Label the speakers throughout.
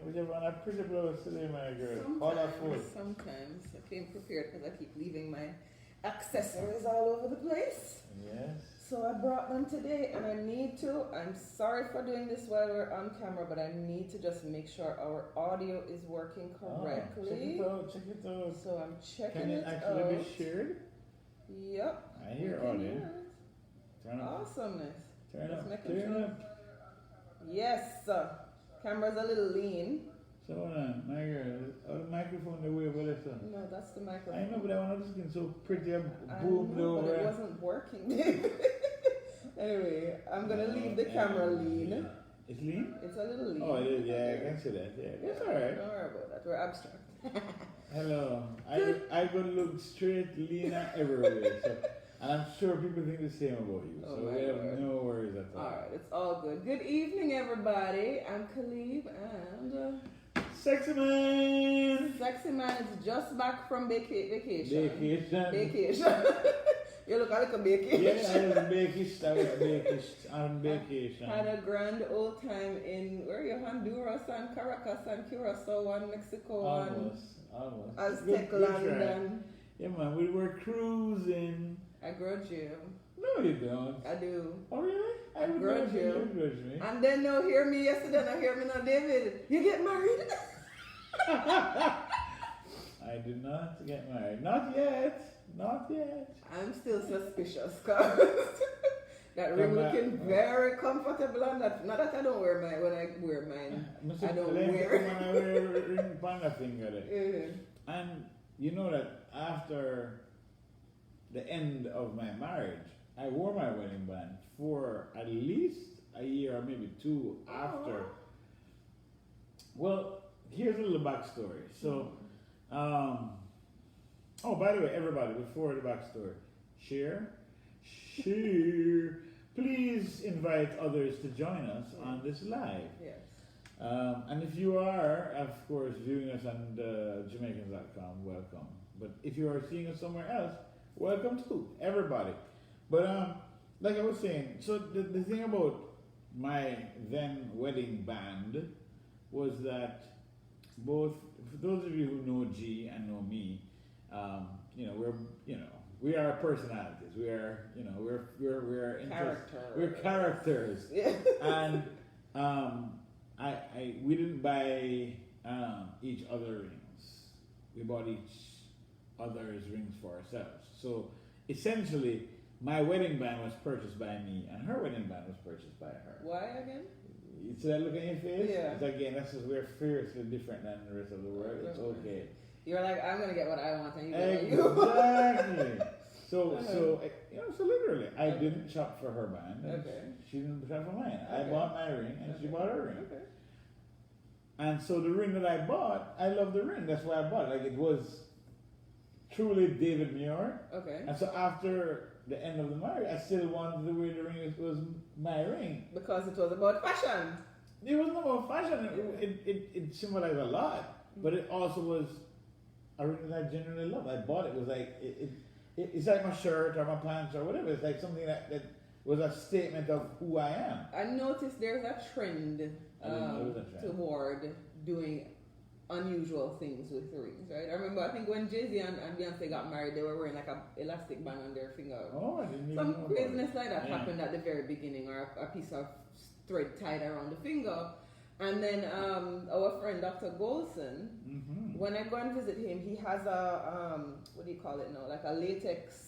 Speaker 1: But you have a pretty blouse today, my girl. Colorful.
Speaker 2: Sometimes I came prepared because I keep leaving my accessories all over the place.
Speaker 1: Yes.
Speaker 2: So I brought them today and I need to. I'm sorry for doing this while we're on camera, but I need to just make sure our audio is working correctly.
Speaker 1: Check it out.
Speaker 2: So I'm checking
Speaker 1: Can it actually be shared?
Speaker 2: Yep.
Speaker 1: I hear audio. Turn up.
Speaker 2: Awesomeness.
Speaker 1: Turn
Speaker 2: Just
Speaker 1: up.
Speaker 2: making
Speaker 1: Turn
Speaker 2: sure.
Speaker 1: up.
Speaker 2: Yes. Camera's a little lean.
Speaker 1: So hold on, my girl. The microphone the way over there, son.
Speaker 2: No, that's the microphone.
Speaker 1: I know, but I want to looking so pretty and
Speaker 2: I
Speaker 1: boomed
Speaker 2: know,
Speaker 1: over.
Speaker 2: but it wasn't working. Anyway, I'm gonna leave the camera lean.
Speaker 1: It's lean?
Speaker 2: It's a little lean.
Speaker 1: Oh, it is. Yeah, I can see that. Yeah, it's alright.
Speaker 2: Don't worry about that. We're abstract.
Speaker 1: Hello. I gonna look straight, lean, and everywhere. So, and I'm sure people think the same about you.
Speaker 2: Oh,
Speaker 1: So
Speaker 2: my
Speaker 1: we have
Speaker 2: Lord.
Speaker 1: no worries at all.
Speaker 2: Alright, it's all good. Good evening, everybody. I'm Calibe and
Speaker 1: Sexy man.
Speaker 2: Sexy Man is just back from vacation.
Speaker 1: Vacation.
Speaker 2: Vacation. You look like a vacation.
Speaker 1: Yeah, I was vacation. On vacation.
Speaker 2: Had a grand old time in where you Honduras and Caracas and Curacao and Mexico and
Speaker 1: Almost.
Speaker 2: Aztec
Speaker 1: Good
Speaker 2: land
Speaker 1: try.
Speaker 2: and
Speaker 1: Yeah, man, we were cruising.
Speaker 2: I grudge you.
Speaker 1: No, you don't.
Speaker 2: I do.
Speaker 1: Oh, really?
Speaker 2: I grudge you.
Speaker 1: You grudge me.
Speaker 2: And then they'll hear me yesterday and I hear me now, David, you get married?
Speaker 1: I did not get married. Not yet. Not yet.
Speaker 2: I'm still suspicious because that ring looking very comfortable on that. Not that I don't wear mine when I wear mine. I don't wear it.
Speaker 1: When I wear a ring on the finger.
Speaker 2: Yeah.
Speaker 1: And you know that after the end of my marriage, I wore my wedding band for at least a year or maybe two after. Well, here's a little backstory. So, oh, by the way, everybody, before the backstory, share. Please invite others to join us on this live.
Speaker 2: Yes.
Speaker 1: And if you are, of course, viewing us on Jamaicans.com, welcome. But if you are seeing us somewhere else, welcome too, everybody. But like I was saying, so the thing about my then wedding band was that both, for those of you who know G and know me, we are personalities. We are, we're characters.
Speaker 2: Yeah.
Speaker 1: And we didn't buy each other rings. We bought each other's rings for ourselves. So essentially, my wedding band was purchased by me, and her wedding band was purchased by her.
Speaker 2: Why again?
Speaker 1: You see that look on your face?
Speaker 2: Yeah.
Speaker 1: It's again, that's just we're fiercely different than the rest of the world. It's okay.
Speaker 2: You're like, I'm gonna get what I want, and you get what you
Speaker 1: Exactly. So literally, I didn't shop for her band, and she didn't shop for mine. I bought my ring, and she bought her ring.
Speaker 2: Okay.
Speaker 1: And so the ring that I bought, I love the ring. That's why I bought it. Like, it was truly David Muir.
Speaker 2: Okay.
Speaker 1: And so after the end of the marriage, I still wanted to wear the ring. It was my ring.
Speaker 2: Because it was about fashion.
Speaker 1: It wasn't about fashion. It symbolized a lot. But it also was a ring that I genuinely love. I bought it. It was like, it's like my shirt or my pants or whatever. It's like something that was a statement of who I am.
Speaker 2: I noticed there's a trend toward doing unusual things with rings, right? I remember, I think when Jay-Z and Beyonce got married, they were wearing like a elastic band on their finger.
Speaker 1: Oh, I didn't even
Speaker 2: Some
Speaker 1: know
Speaker 2: craziness like that happened at the very beginning, or a piece of thread tied around the finger. And then our friend Dr. Golson, when I go and visit him, he has a, what do you call it now? Like a latex.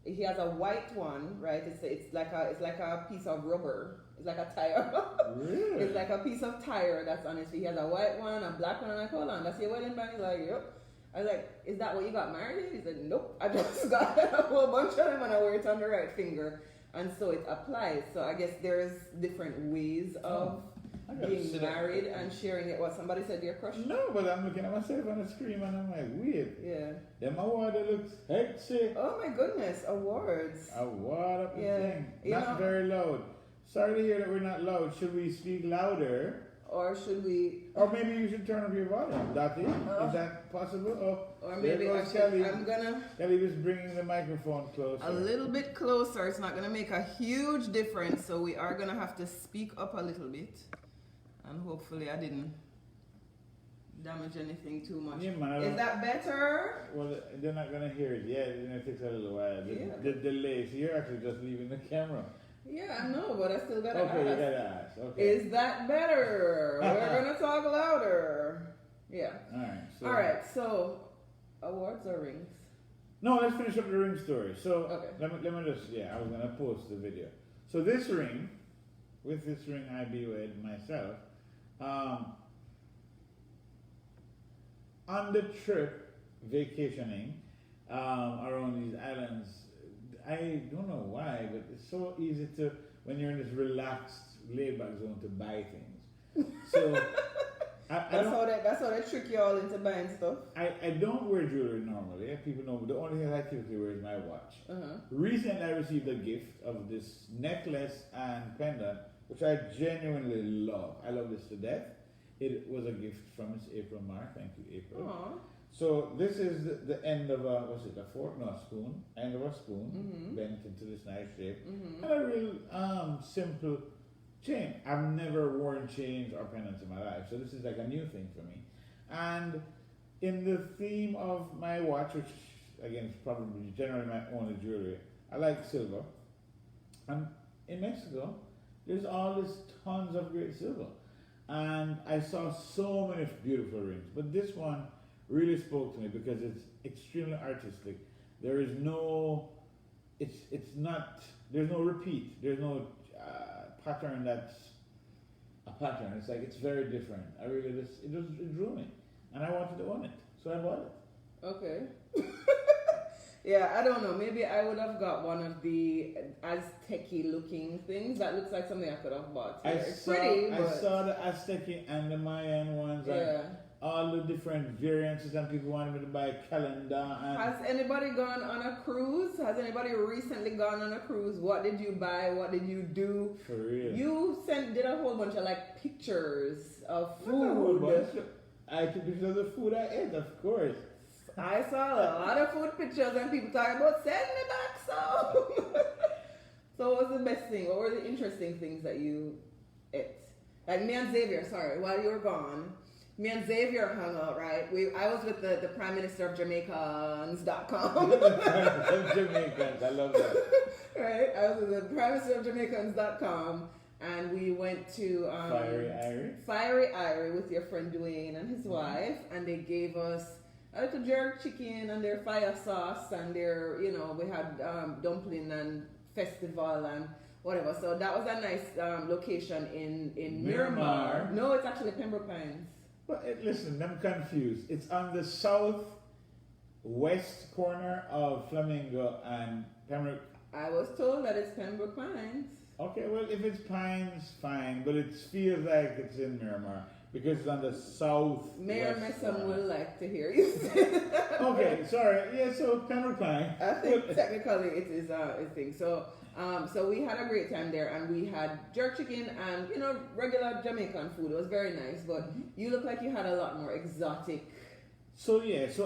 Speaker 2: He has a white one, right? It's like a piece of rubber. It's like a tire.
Speaker 1: Really?
Speaker 2: It's like a piece of tire that's on his feet. He has a white one, a black one, and I'm like, hold on, that's your wedding band? He's like, yep. I was like, is that what you got married in? He said, nope. I just got a whole bunch of them and I wear it on the right finger. And so it applies. So I guess there's different ways of being married and sharing it. What somebody said you're crush?
Speaker 1: No, but I'm looking at myself on the screen and I'm like, weird.
Speaker 2: Yeah.
Speaker 1: Them award that looks hectic.
Speaker 2: Oh my goodness, awards.
Speaker 1: Award up the thing.
Speaker 2: You
Speaker 1: Not
Speaker 2: know,
Speaker 1: very loud. Sorry to hear that we're not loud. Should we speak louder?
Speaker 2: Or should we?
Speaker 1: Or maybe you should turn up your volume. Is that possible? Oh,
Speaker 2: or maybe I'm gonna.
Speaker 1: Kelly was bringing the microphone closer.
Speaker 2: A little bit closer. It's not gonna make a huge difference. So we are gonna have to speak up a little bit. And hopefully I didn't damage anything too much.
Speaker 1: Yeah, man,
Speaker 2: Is that better?
Speaker 1: Well, they're not gonna hear it yet. It takes a little while. The
Speaker 2: Yeah.
Speaker 1: delay. So you're actually just leaving the camera.
Speaker 2: Yeah, I know, but I still gotta ask.
Speaker 1: Okay, you gotta ask. Okay.
Speaker 2: Is that better? We're gonna talk louder. Yeah.
Speaker 1: All right.
Speaker 2: So awards or rings?
Speaker 1: No, let's finish up the ring story. So
Speaker 2: Okay.
Speaker 1: let me just I was gonna post the video. So this ring, with this ring I be with myself, on the trip vacationing around these islands, I don't know why, but it's so easy to when you're in this relaxed, laid-back zone to buy things. So
Speaker 2: that's how they trick you all into buying stuff.
Speaker 1: I don't wear jewelry normally. People know, but the only thing I typically wear is my watch. Recently, I received a gift of this necklace and pendant, which I genuinely love. I love this to death. It was a gift from Miss April Marr. Thank you, April.
Speaker 2: Aww.
Speaker 1: So this is the end of a, what's it, a fork? No, a spoon. End of a spoon, bent into this nice shape. And a real simple chain. I've never worn chains or pendants in my life, so this is like a new thing for me. And in the theme of my watch, which again is probably generally my only jewelry, I like silver. And in Mexico, there's all this tons of great silver. And I saw so many beautiful rings, but this one really spoke to me because it's extremely artistic. There is no, it's not, there's no repeat. There's no pattern that's a pattern. It's like, it's very different. It drew me. And I wanted to own it. So I bought it.
Speaker 2: Okay. Yeah, I don't know. Maybe I would have got one of the Aztec-y looking things. That looks like something I could have bought. Yeah, it's pretty, but...
Speaker 1: I saw the Aztec-y and the Mayan ones.
Speaker 2: Yeah.
Speaker 1: All the different variances, and people wanted me to buy a calendar. And
Speaker 2: has anybody gone on a cruise? Has anybody recently gone on a cruise? What did you buy? What did you do?
Speaker 1: For real.
Speaker 2: You did a whole bunch of like pictures of food.
Speaker 1: I took pictures of the food I ate, of course.
Speaker 2: I saw a lot of food pictures and people talking about send me back some. So what was the best thing? What were the interesting things that you ate? Like me and Xavier, while you were gone, me and Xavier hung out, right? I was with the Prime Minister of Jamaicans.com.
Speaker 1: Of Jamaicans, I love that.
Speaker 2: Right? I was with the Prime Minister of Jamaicans.com and we went to Fiery Irie with your friend Dwayne and his wife, and they gave us a little jerk chicken and their fire sauce and their, we had dumpling and festival and whatever. So that was a nice location in Miramar. No, it's actually Pembroke Pines.
Speaker 1: But listen, I'm confused. It's on the southwest corner of Flamingo and Pembroke.
Speaker 2: I was told that it's Pembroke Pines.
Speaker 1: Okay, well, if it's Pines, fine. But it feels like it's in Miramar because it's on the south.
Speaker 2: Mayor Messon will like to hear you say that.
Speaker 1: Okay, sorry. Yeah, so Pembroke Pines.
Speaker 2: I think technically it is a thing. So we had a great time there, and we had jerk chicken and regular Jamaican food. It was very nice, but you look like you had a lot more exotic.
Speaker 1: So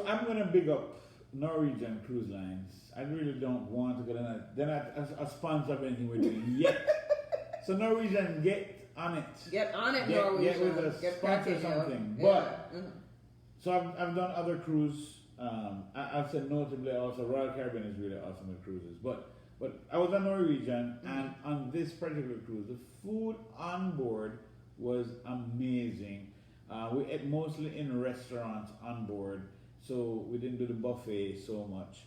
Speaker 1: I'm gonna big up Norwegian Cruise Lines. I really don't want to go down. They're not a sponsor of anything we're doing yet. So Norwegian, get on it.
Speaker 2: Get on it, Norwegian.
Speaker 1: Get with a sponsor something.
Speaker 2: Yeah.
Speaker 1: But so I've done other cruise. I've said notably also Royal Caribbean is really awesome with cruises, but I was on Norwegian, and on this particular cruise, the food on board was amazing. We ate mostly in restaurants on board, so we didn't do the buffet so much.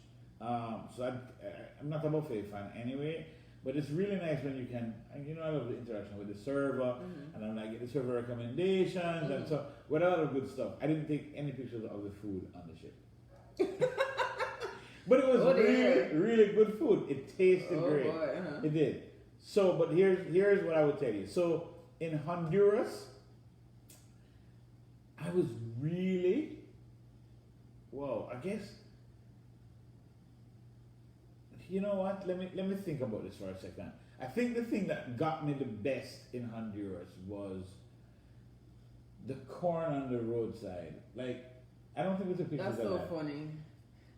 Speaker 1: So I'm not a buffet fan anyway, but it's really nice when you can, I love the interaction with the server, and I'm like, get the server recommendations, and so, with a lot of good stuff. I didn't take any pictures of the food on the ship. But it was really, really good food. It tasted great.
Speaker 2: Boy,
Speaker 1: It did. So, but here's what I would tell you. So, in Honduras, I was really, I guess, you know what? Let me think about this for a second. I think the thing that got me the best in Honduras was the corn on the roadside. Like, I don't think it's a picture of that.
Speaker 2: That's so funny.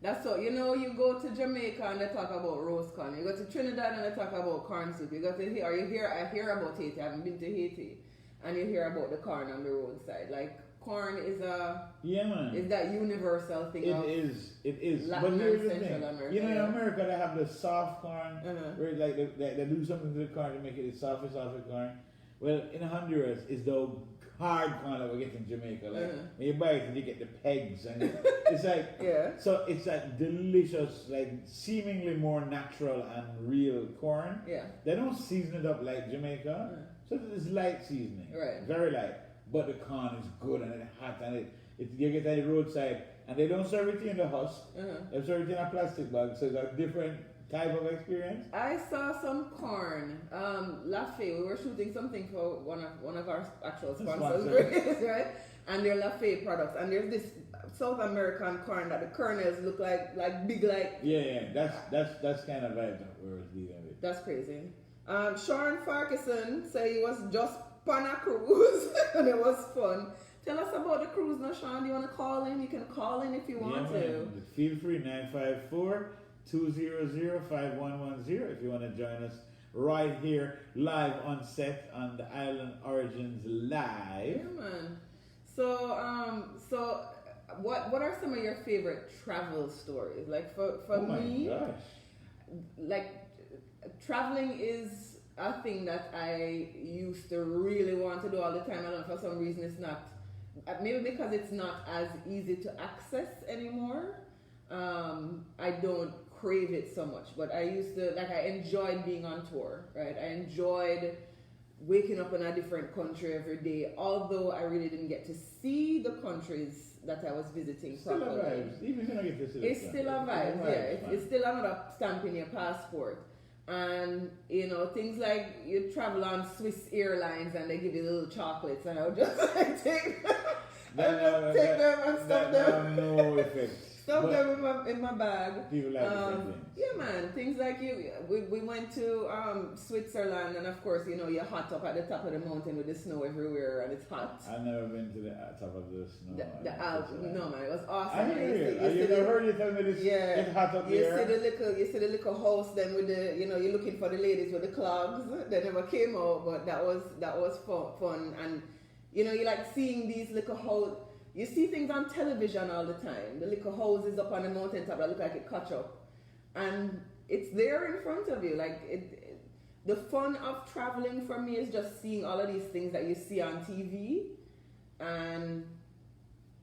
Speaker 2: That's so, you go to Jamaica and they talk about roast corn. You go to Trinidad and they talk about corn soup. You go to here, I hear about Haiti. I haven't been to Haiti. and you hear about the corn on the roadside. Like corn is
Speaker 1: man.
Speaker 2: is that universal thing.
Speaker 1: It is.
Speaker 2: Latin
Speaker 1: But here's
Speaker 2: and
Speaker 1: the
Speaker 2: Central
Speaker 1: thing.
Speaker 2: America,
Speaker 1: You know, in
Speaker 2: yeah.
Speaker 1: America they have the soft corn,
Speaker 2: Uh-huh.
Speaker 1: where like they do something to the corn to make it the softest corn. Well, in Honduras, it's the hard corn that we get in Jamaica. Like when you buy it, you get the pegs, and it's like
Speaker 2: Yeah.
Speaker 1: so it's like delicious, like seemingly more natural and real corn.
Speaker 2: Yeah.
Speaker 1: They don't season it up like Jamaica, so it's light seasoning,
Speaker 2: Right.
Speaker 1: very light. But the corn is good and it's hot, and you get at the roadside, and they don't serve it in the husk. They serve it in a plastic bag, so it's a different type of experience.
Speaker 2: I saw some corn. Lafayette. We were shooting something for one of our actual sponsors, right? And they're Lafayette products. And there's this South American corn that the kernels look like big, like.
Speaker 1: Yeah. That's kind of vibe that we're dealing with.
Speaker 2: That's crazy. Sean Farquharson said he was just on a cruise and it was fun. Tell us about the cruise now, Sean. Do you want to call in? You can call in if you want to.
Speaker 1: Man. Feel free, 954-200-5110 if you want to join us right here, live on set on the Island Origins Live.
Speaker 2: Yeah, man. So what are some of your favorite travel stories? Like for me,
Speaker 1: gosh.
Speaker 2: like traveling is a thing that I used to really want to do all the time, and for some reason it's not. Maybe because it's not as easy to access anymore. I don't crave it so much, but I used to, like, I enjoyed being on tour, right? I enjoyed waking up in a different country every day, although I really didn't get to see the countries that I was visiting
Speaker 1: Still a
Speaker 2: properly.
Speaker 1: vibe. Even if you don't get to see
Speaker 2: It's still a vibe, yeah. It's still another stamp in your passport. And, you know, things like you travel on Swiss Airlines and they give you little chocolates, and I would just like, take them and stuff them.
Speaker 1: No effect.
Speaker 2: Stuff them in my bag.
Speaker 1: People like different things.
Speaker 2: Yeah, man. Things like we went to Switzerland, and of course, you know, you're hot up at the top of the mountain with the snow everywhere, and it's hot.
Speaker 1: I've never been to the top of the snow.
Speaker 2: The Alps, no man, it was awesome.
Speaker 1: I heard you tell me this.
Speaker 2: Yeah,
Speaker 1: it's hot up
Speaker 2: you
Speaker 1: there.
Speaker 2: You see the little house then with the, you know, you're looking for the ladies with the clogs. They never came out, but that was fun. And you know, you like seeing these little houses. You see things on television all the time. The little houses up on the mountaintop that look like it catch up, and it's there in front of you. Like the fun of traveling for me is just seeing all of these things that you see on TV, and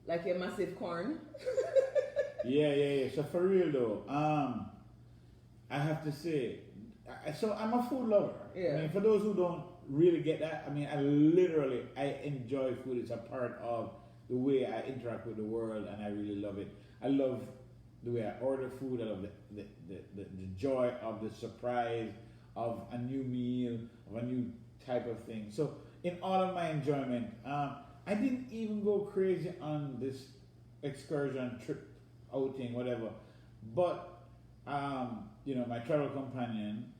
Speaker 2: like a massive corn.
Speaker 1: Yeah. So for real though, I have to say, so I'm a food lover.
Speaker 2: Yeah.
Speaker 1: I mean, for those who don't really get that, I mean, I enjoy food. It's a part of the way I interact with the world, and I really love it. I love the way I order food. I love the joy of the surprise of a new meal, of a new type of thing. So in all of my enjoyment, I didn't even go crazy on this excursion, trip, outing, whatever. But you know, my travel companion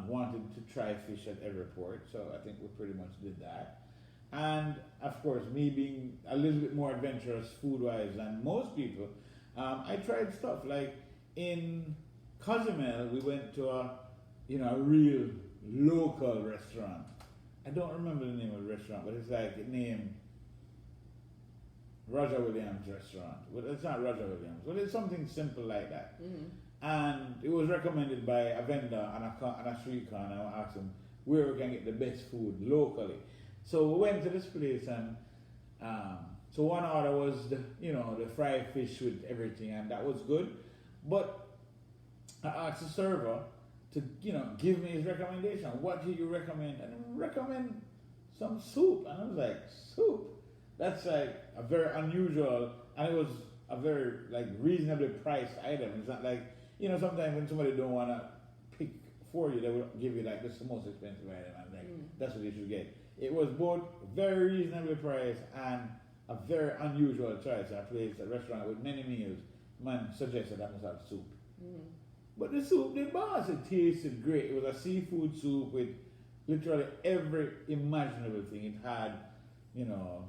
Speaker 1: wanted to try fish at every port, so I think we pretty much did that. And of course, me being a little bit more adventurous food-wise than most people, I tried stuff like in Cozumel. We went to a real local restaurant. I don't remember the name of the restaurant, but it's like named Roger Williams Restaurant. Well, it's not Roger Williams. Well, it's something simple like that.
Speaker 2: Mm-hmm.
Speaker 1: And it was recommended by a vendor on a street corner. I asked him where we can get the best food locally. So we went to this place, and so one order was the fried fish with everything, and that was good. But I asked the server to give me his recommendation. What do you recommend? And he recommend some soup, and I was like, soup? That's like a very unusual, and it was a very like reasonably priced item. It's not like sometimes when somebody don't want to pick for you, they will give you like this is the most expensive item, and like that's what you should get. It was both very reasonably priced and a very unusual choice. I placed a restaurant with many meals. Man suggested I must have soup. Mm. But the soup, the boss, it tasted great. It was a seafood soup with literally every imaginable thing. It had,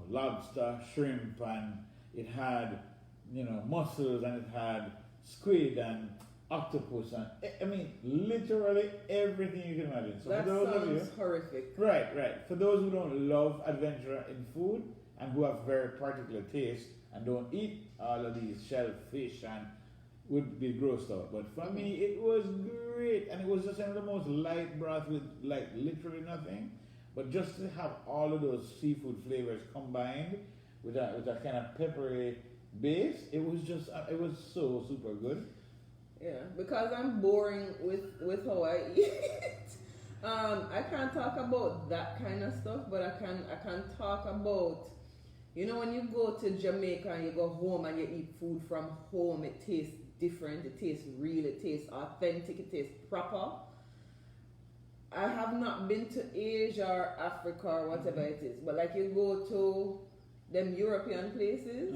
Speaker 1: lobster, shrimp, and it had, mussels, and it had squid, and octopus, and I mean, literally everything you can imagine. So
Speaker 2: That
Speaker 1: for those of you,
Speaker 2: sounds horrific.
Speaker 1: right. For those who don't love adventure in food and who have very particular taste and don't eat all of these shellfish and would be grossed out. But for me, it was great, and it was just one of the most light broth with like literally nothing. But just to have all of those seafood flavors combined with a kind of peppery base, it was just it was so super good.
Speaker 2: Yeah, because I'm boring with how I eat. I can't talk about that kind of stuff, but I can talk about, when you go to Jamaica and you go home and you eat food from home, it tastes different, it tastes real, it tastes authentic, it tastes proper. I have not been to Asia or Africa or whatever it is, but like you go to them European places,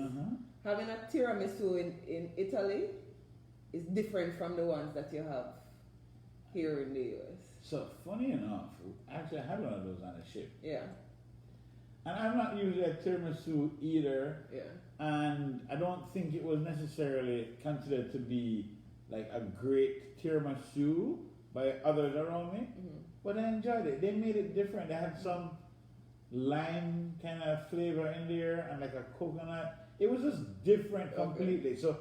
Speaker 2: having a tiramisu in Italy is different from the ones that you have here in the US.
Speaker 1: So funny enough, actually I had one of those on a ship.
Speaker 2: Yeah.
Speaker 1: And I'm not usually a tiramisu eater.
Speaker 2: Yeah.
Speaker 1: And I don't think it was necessarily considered to be like a great tiramisu by others around me. But I enjoyed it. They made it different. They had some lime kind of flavor in there and like a coconut. It was just different completely. So,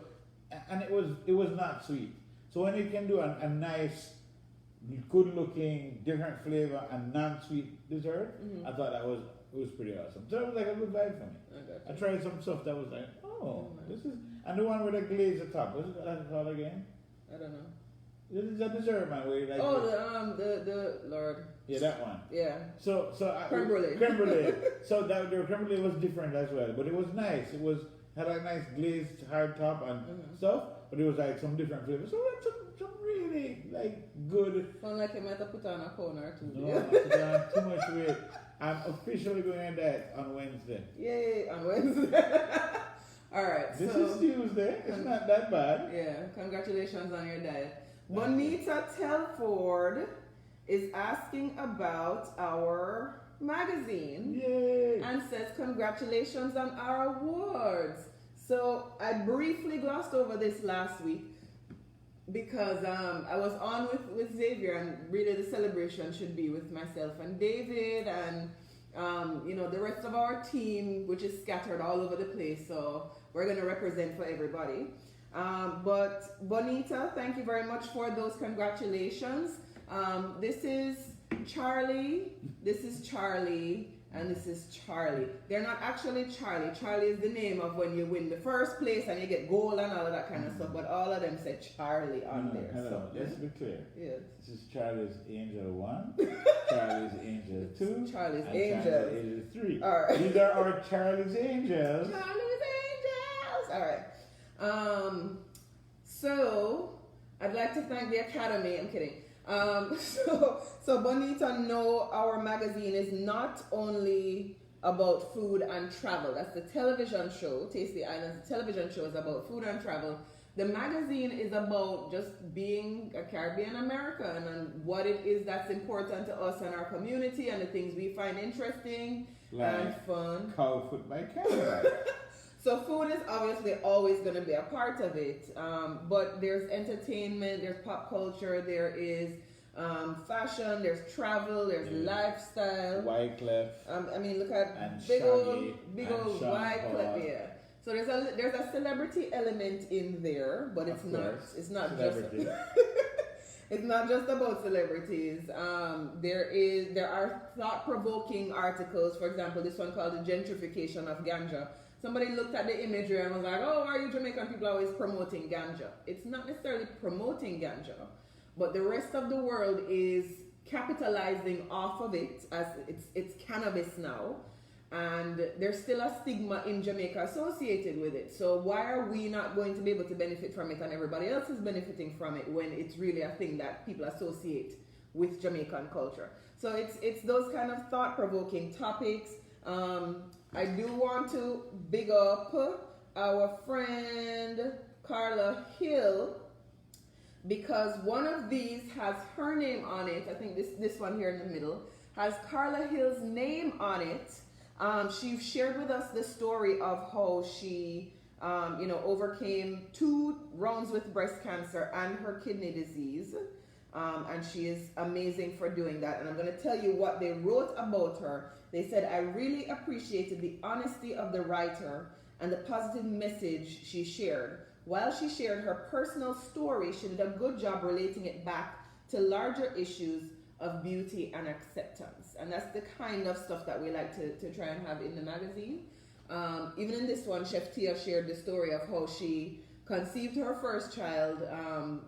Speaker 1: and it was not sweet. So when you can do a nice, good looking, different flavor and non-sweet dessert, I thought it was pretty awesome. So it was like a good vibe for me. I tried some stuff that was like, this is, and the one with the glaze at top. What's that called again?
Speaker 2: I don't know.
Speaker 1: This is a dessert, man. Where you like
Speaker 2: the Lord.
Speaker 1: Yeah, that one.
Speaker 2: Yeah.
Speaker 1: So
Speaker 2: creme brulee.
Speaker 1: Creme brulee. So the creme brulee was different as well, but it was nice. It had a nice glazed hard top and stuff, but it was like some different flavors. So we had some really like good.
Speaker 2: Sound like you might have put on a cone or two.
Speaker 1: No, I put on too much weight. I'm officially going on that on Wednesday.
Speaker 2: Yay, on Wednesday. All right.
Speaker 1: This is Tuesday. It's not that bad.
Speaker 2: Yeah. Congratulations on your diet. Bonita Telford is asking about our magazine.
Speaker 1: Yay!
Speaker 2: And says congratulations on our awards. So I briefly glossed over this last week because I was on with Xavier, and really the celebration should be with myself and David and the rest of our team, which is scattered all over the place. So we're going to represent for everybody. But Bonita, thank you very much for those congratulations. This is Charlie, and this is Charlie. They're not actually Charlie. Charlie is the name of when you win the first place and you get gold and all of that kind of stuff, but all of them said Charlie on there.
Speaker 1: Hello,
Speaker 2: so,
Speaker 1: let's be clear.
Speaker 2: Yes.
Speaker 1: This is Charlie's Angel 1, Charlie's Angel 2,
Speaker 2: Charlie's
Speaker 1: and
Speaker 2: Angel.
Speaker 1: Charlie's Angel 3.
Speaker 2: All right.
Speaker 1: These are our Charlie's Angels.
Speaker 2: Charlie's Angels! All right. So, I'd like to thank the Academy. I'm kidding. So Bonita, no, our magazine is not only about food and travel. That's the television show. Taste the Islands. The television show is about food and travel. The magazine is about just being a Caribbean American and what it is that's important to us and our community and the things we find interesting and fun.
Speaker 1: Cow foot by Calibe.
Speaker 2: So food is obviously always going to be a part of it, but there's entertainment, there's pop culture, there is fashion, there's travel, there's lifestyle.
Speaker 1: Wyclef.
Speaker 2: I mean, look at
Speaker 1: and
Speaker 2: big
Speaker 1: Shaggy
Speaker 2: old Wyclef, yeah. So there's a celebrity element in there, but it's not
Speaker 1: celebrity.
Speaker 2: just it's not just about celebrities. There are thought-provoking articles. For example, this one called "The Gentrification of Ganja." Somebody looked at the imagery and was like, "Oh, why are you Jamaican people always promoting ganja?" It's not necessarily promoting ganja, but the rest of the world is capitalizing off of it as it's cannabis now, and there's still a stigma in Jamaica associated with it. So why are we not going to be able to benefit from it and everybody else is benefiting from it when it's really a thing that people associate with Jamaican culture? So it's those kind of thought-provoking topics. I do want to big up our friend Carla Hill, because one of these has her name on it. I think this one here in the middle has Carla Hill's name on it. She shared with us the story of how she overcame 2 rounds with breast cancer and her kidney disease. And she is amazing for doing that. And I'm going to tell you what they wrote about her. They said, I really appreciated the honesty of the writer and the positive message she shared. While she shared her personal story, she did a good job relating it back to larger issues of beauty and acceptance. And that's the kind of stuff that we like to try and have in the magazine. Even in this one, Chef Tia shared the story of how she conceived her first child,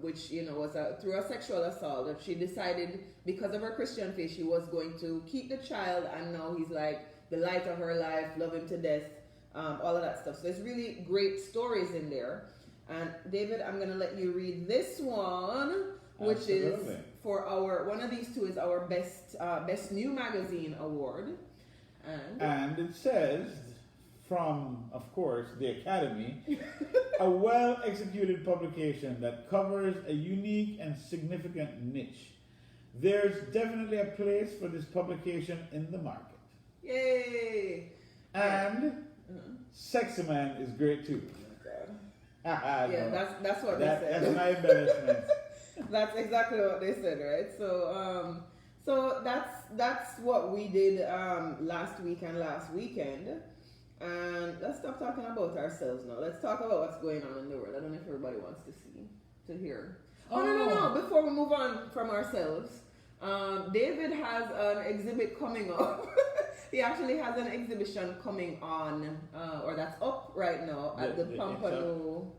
Speaker 2: which was through a sexual assault. That she decided, because of her Christian faith, she was going to keep the child, and now he's like the light of her life, love him to death, all of that stuff. So there's really great stories in there. And David, I'm going to let you read this one, which
Speaker 1: Absolutely.
Speaker 2: is for one of these 2 is our best new magazine award,
Speaker 1: and it says, from, of course, the Academy, a well-executed publication that covers a unique and significant niche. There's definitely a place for this publication in the market.
Speaker 2: Yay!
Speaker 1: And Sexy Man is great too.
Speaker 2: Yeah, that's what they said.
Speaker 1: That's my embellishment.
Speaker 2: That's exactly what they said, right? So that's what we did last week and last weekend. And let's stop talking about ourselves now. Let's talk about what's going on in the world. I don't know if everybody wants to hear. Oh, no. Before we move on from ourselves, David has an exhibit coming up. He actually has an exhibition coming on, or that's up right now at the Pompano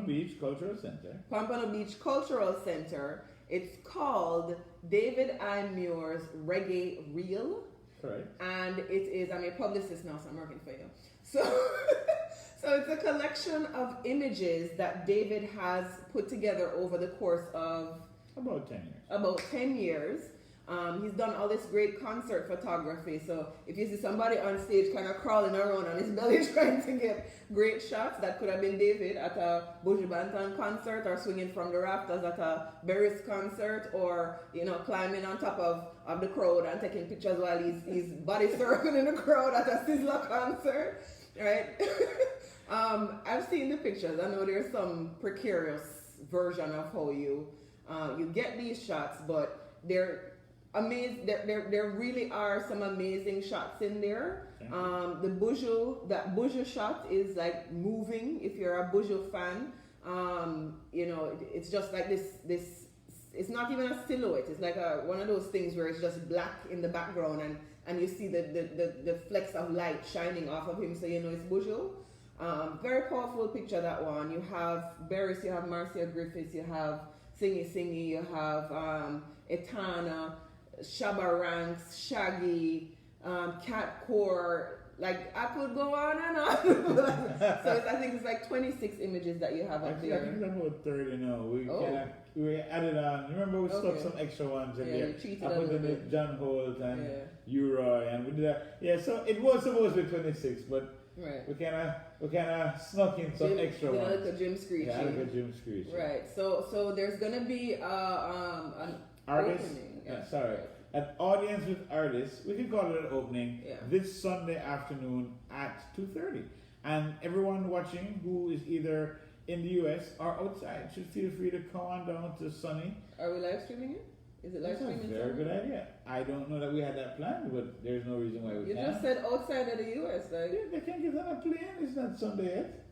Speaker 1: Beach Cultural Center.
Speaker 2: Pompano Beach Cultural Center. It's called David and Muir's Reggae Reel.
Speaker 1: Correct.
Speaker 2: And it is, I'm a publicist now, so I'm working for you. So, so it's a collection of images that David has put together over the course of
Speaker 1: about 10 years.
Speaker 2: About 10 years. He's done all this great concert photography. So if you see somebody on stage kind of crawling around on his belly trying to get great shots, that could have been David at a Buju Banton concert, or swinging from the rafters at a Berry's concert, or climbing on top of the crowd and taking pictures while he's body surfing in the crowd at a Sizzla concert, right? I've seen the pictures. I know there's some precarious version of how you get these shots, but they're amazing. There really are some amazing shots in there. That Buju shot is like moving. If you're a Buju fan, it's just like this. It's not even a silhouette. It's like one of those things where it's just black in the background, and you see the flecks of light shining off of him, so it's Buju. Very powerful picture, that one. You have Berries, you have Marcia Griffiths, you have Singy, you have Etana, Shabba Ranks, Shaggy, Cat Core. Like, I could go on and on. So I think it's like 26 images that you have up there.
Speaker 1: I think it's about 30 now. We added on. Remember, we stuck some extra ones in there. I put them with John Holt and Uroy, and we did that. Yeah, so it was supposed to be 26, but we kind of snuck in some extra ones.
Speaker 2: Like a Jim Screechy.
Speaker 1: Yeah, like a Jim Screechy.
Speaker 2: Right. So there's gonna be an
Speaker 1: artist.
Speaker 2: opening.
Speaker 1: An audience with artists. We can call it an opening.
Speaker 2: Yeah.
Speaker 1: This Sunday afternoon at 2:30, and everyone watching who is either in the US or outside should feel free to come on down to sunny.
Speaker 2: Are we live streaming it? Is it live streaming?
Speaker 1: That's a very good idea. I don't know that we had that planned, but there's no reason why we can't.
Speaker 2: You just said outside of the US, like.
Speaker 1: Yeah, they can get on a plane. It's not Sunday yet.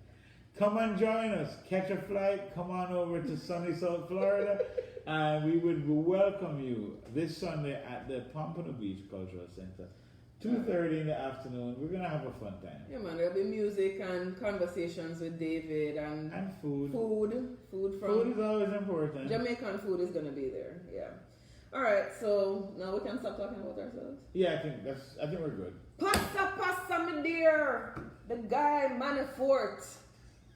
Speaker 1: Come and join us. Catch a flight. Come on over to sunny South Florida, and we would welcome you this Sunday at the Pompano Beach Cultural Center. 2:30 in the afternoon. We're gonna have a fun time.
Speaker 2: Yeah, man. There'll be music and conversations with David and
Speaker 1: food.
Speaker 2: Food from.
Speaker 1: Food is always important.
Speaker 2: Jamaican food is gonna be there. Yeah. All right. So now we can stop talking about ourselves.
Speaker 1: Yeah, I think we're good.
Speaker 2: Pasta, my dear. The guy Manafort.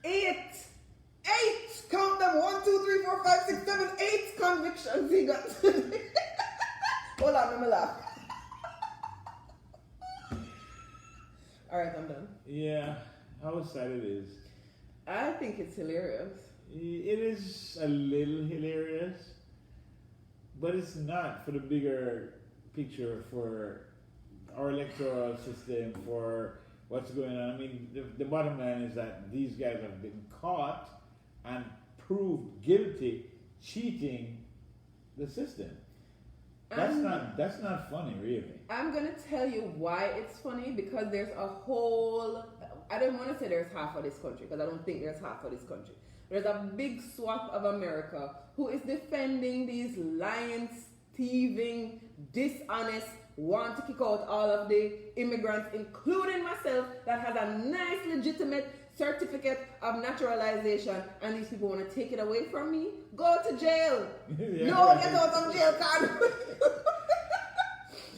Speaker 2: 8. Count them. 1, 2, 3, 4, 5, 6, 7, 8 convictions he got. Hold on, let me laugh. All right, I'm done.
Speaker 1: Yeah, how sad it is.
Speaker 2: I think it's hilarious.
Speaker 1: It is a little hilarious, but it's not for the bigger picture, for our electoral system, for what's going on. I mean, the bottom line is that these guys have been caught and proved guilty cheating the system. That's not funny, really.
Speaker 2: I'm gonna tell you why it's funny, because there's a whole, I don't want to say there's half of this country, because I don't think there's half of this country. There's a big swath of America who is defending these lying, thieving, dishonest, want to kick out all of the immigrants, including myself, that has a nice legitimate certificate of naturalization, and these people want to take it away from me. Go to jail.
Speaker 1: Yeah,
Speaker 2: no,
Speaker 1: right.
Speaker 2: get out of jail card.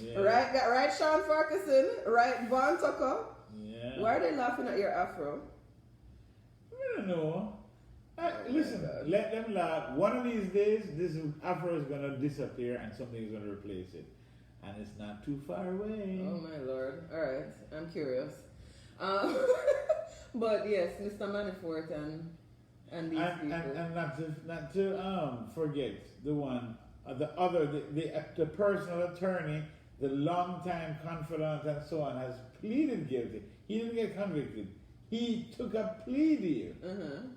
Speaker 1: Yeah.
Speaker 2: Right, Sean Farquharson, right, Von Tucker.
Speaker 1: Yeah.
Speaker 2: Why are they laughing at your afro?
Speaker 1: I don't know. Listen,
Speaker 2: God.
Speaker 1: let them laugh. One of these days, this afro is going to disappear and something is going to replace it. And it's not too far away.
Speaker 2: Oh my lord. Alright, I'm curious. But yes, Mr. Manafort and these people.
Speaker 1: And not to forget the one, the personal attorney, the longtime confidant and so on, has pleaded guilty. He didn't get convicted. He took a plea deal.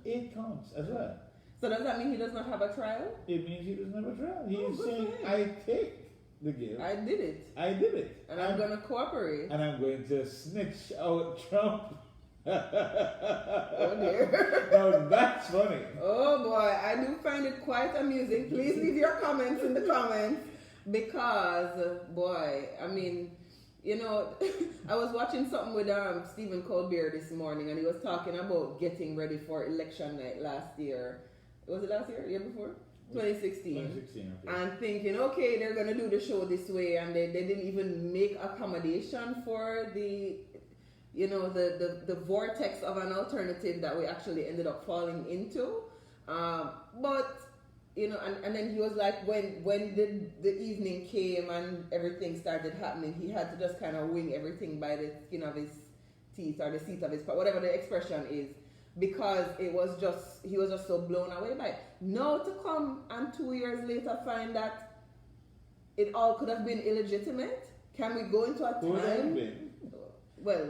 Speaker 1: 8 counts as well.
Speaker 2: So does that mean he does not have a trial?
Speaker 1: It means he doesn't have a trial. He is
Speaker 2: good
Speaker 1: saying,
Speaker 2: for him.
Speaker 1: I take the guilt.
Speaker 2: I did it.
Speaker 1: I did it.
Speaker 2: And I'm going to cooperate.
Speaker 1: And I'm going to snitch out Trump.
Speaker 2: Oh dear.
Speaker 1: Now that's funny.
Speaker 2: Oh boy, I do find it quite amusing. Please leave your comments in the comments, because boy, I mean, you know, I was watching something with Stephen Colbert this morning, and he was talking about getting ready for election night last year. Was it last year? Year before? 2016.
Speaker 1: 2016, okay.
Speaker 2: And thinking, okay, they're gonna do the show this way, and they didn't even make accommodation for the, you know, the vortex of an alternative that we actually ended up falling into. But you know, and then he was like, when the evening came and everything started happening, he had to just kind of wing everything by the skin of his teeth, or the seat of his, whatever the expression is, because he was just so blown away by it. Now to come and 2 years later find that it all could have been illegitimate. Can we go into a time? Well,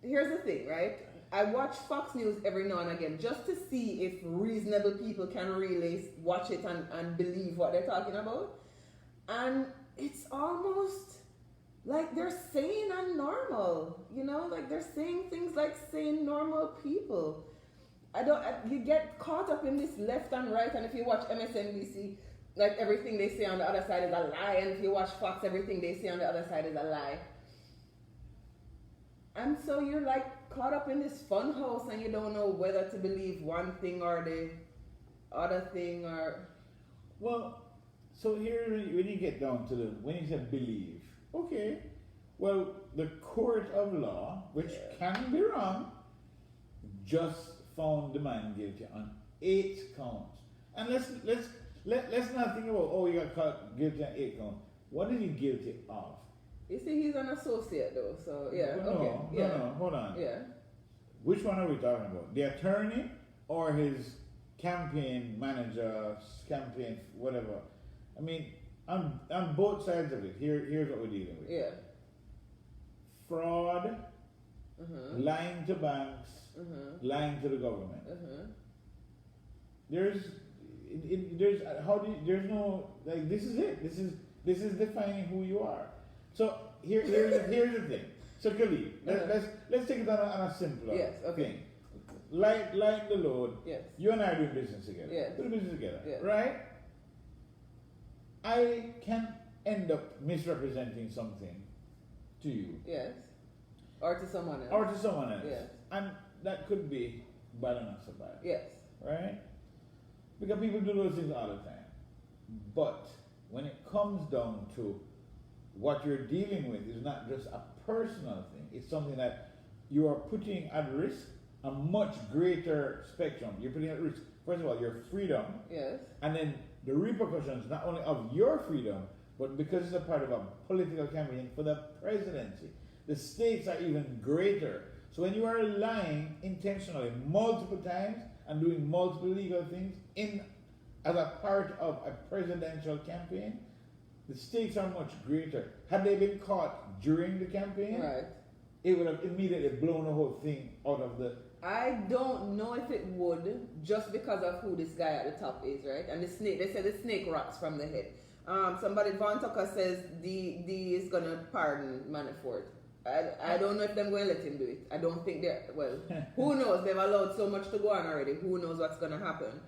Speaker 2: here's the thing, right? I watch Fox News every now and again just to see if reasonable people can really watch it and believe what they're talking about. And it's almost like they're sane and normal, you know, like they're saying things like sane, normal people. You get caught up in this left and right, and if you watch MSNBC, like everything they say on the other side is a lie, and if you watch Fox, everything they say on the other side is a lie. And so you're like caught up in this fun house, and you don't know whether to believe one thing or the other thing, or...
Speaker 1: Well, so here when you get down to when you say believe, okay, well, the court of law, which can be wrong, just found the man guilty on 8 counts. And let's not think about, oh, you got caught guilty on 8 counts. What is he guilty of?
Speaker 2: You see, he's an associate though, so yeah.
Speaker 1: No, hold on.
Speaker 2: Yeah.
Speaker 1: Which one are we talking about? The attorney or his campaign manager, campaign whatever? I mean, on both sides of it, here's what we're dealing with.
Speaker 2: Yeah.
Speaker 1: Fraud, lying to banks, lying to the government. There's no, like, this is it. This is defining who you are. So here's the thing. So Calibe, let's take it on a simpler thing. Lighten the load.
Speaker 2: Yes.
Speaker 1: You and I are doing business together.
Speaker 2: Yes.
Speaker 1: Do the business together.
Speaker 2: Yes.
Speaker 1: Right? I can end up misrepresenting something to you.
Speaker 2: Yes. Or to someone else. Yes.
Speaker 1: And that could be bad enough so bad.
Speaker 2: Yes.
Speaker 1: Right? Because people do those things all the time. But when it comes down to what you're dealing with is not just a personal thing. It's something that you are putting at risk a much greater spectrum. You're putting at risk, first of all, your freedom.
Speaker 2: Yes.
Speaker 1: And then the repercussions, not only of your freedom, but because it's a part of a political campaign for the presidency. The stakes are even greater. So when you are lying intentionally multiple times and doing multiple legal things as a part of a presidential campaign, the stakes are much greater. Had they been caught during the campaign,
Speaker 2: Right.
Speaker 1: it would have immediately blown the whole thing out of the.
Speaker 2: I don't know if it would, just because of who this guy at the top is, right? And the snake, they said the snake rots from the head. Somebody, Von Tucker says D is gonna pardon Manafort. I don't know if they're going to let him do it. I don't think they're, well, who knows? They've allowed so much to go on already. Who knows what's going to happen?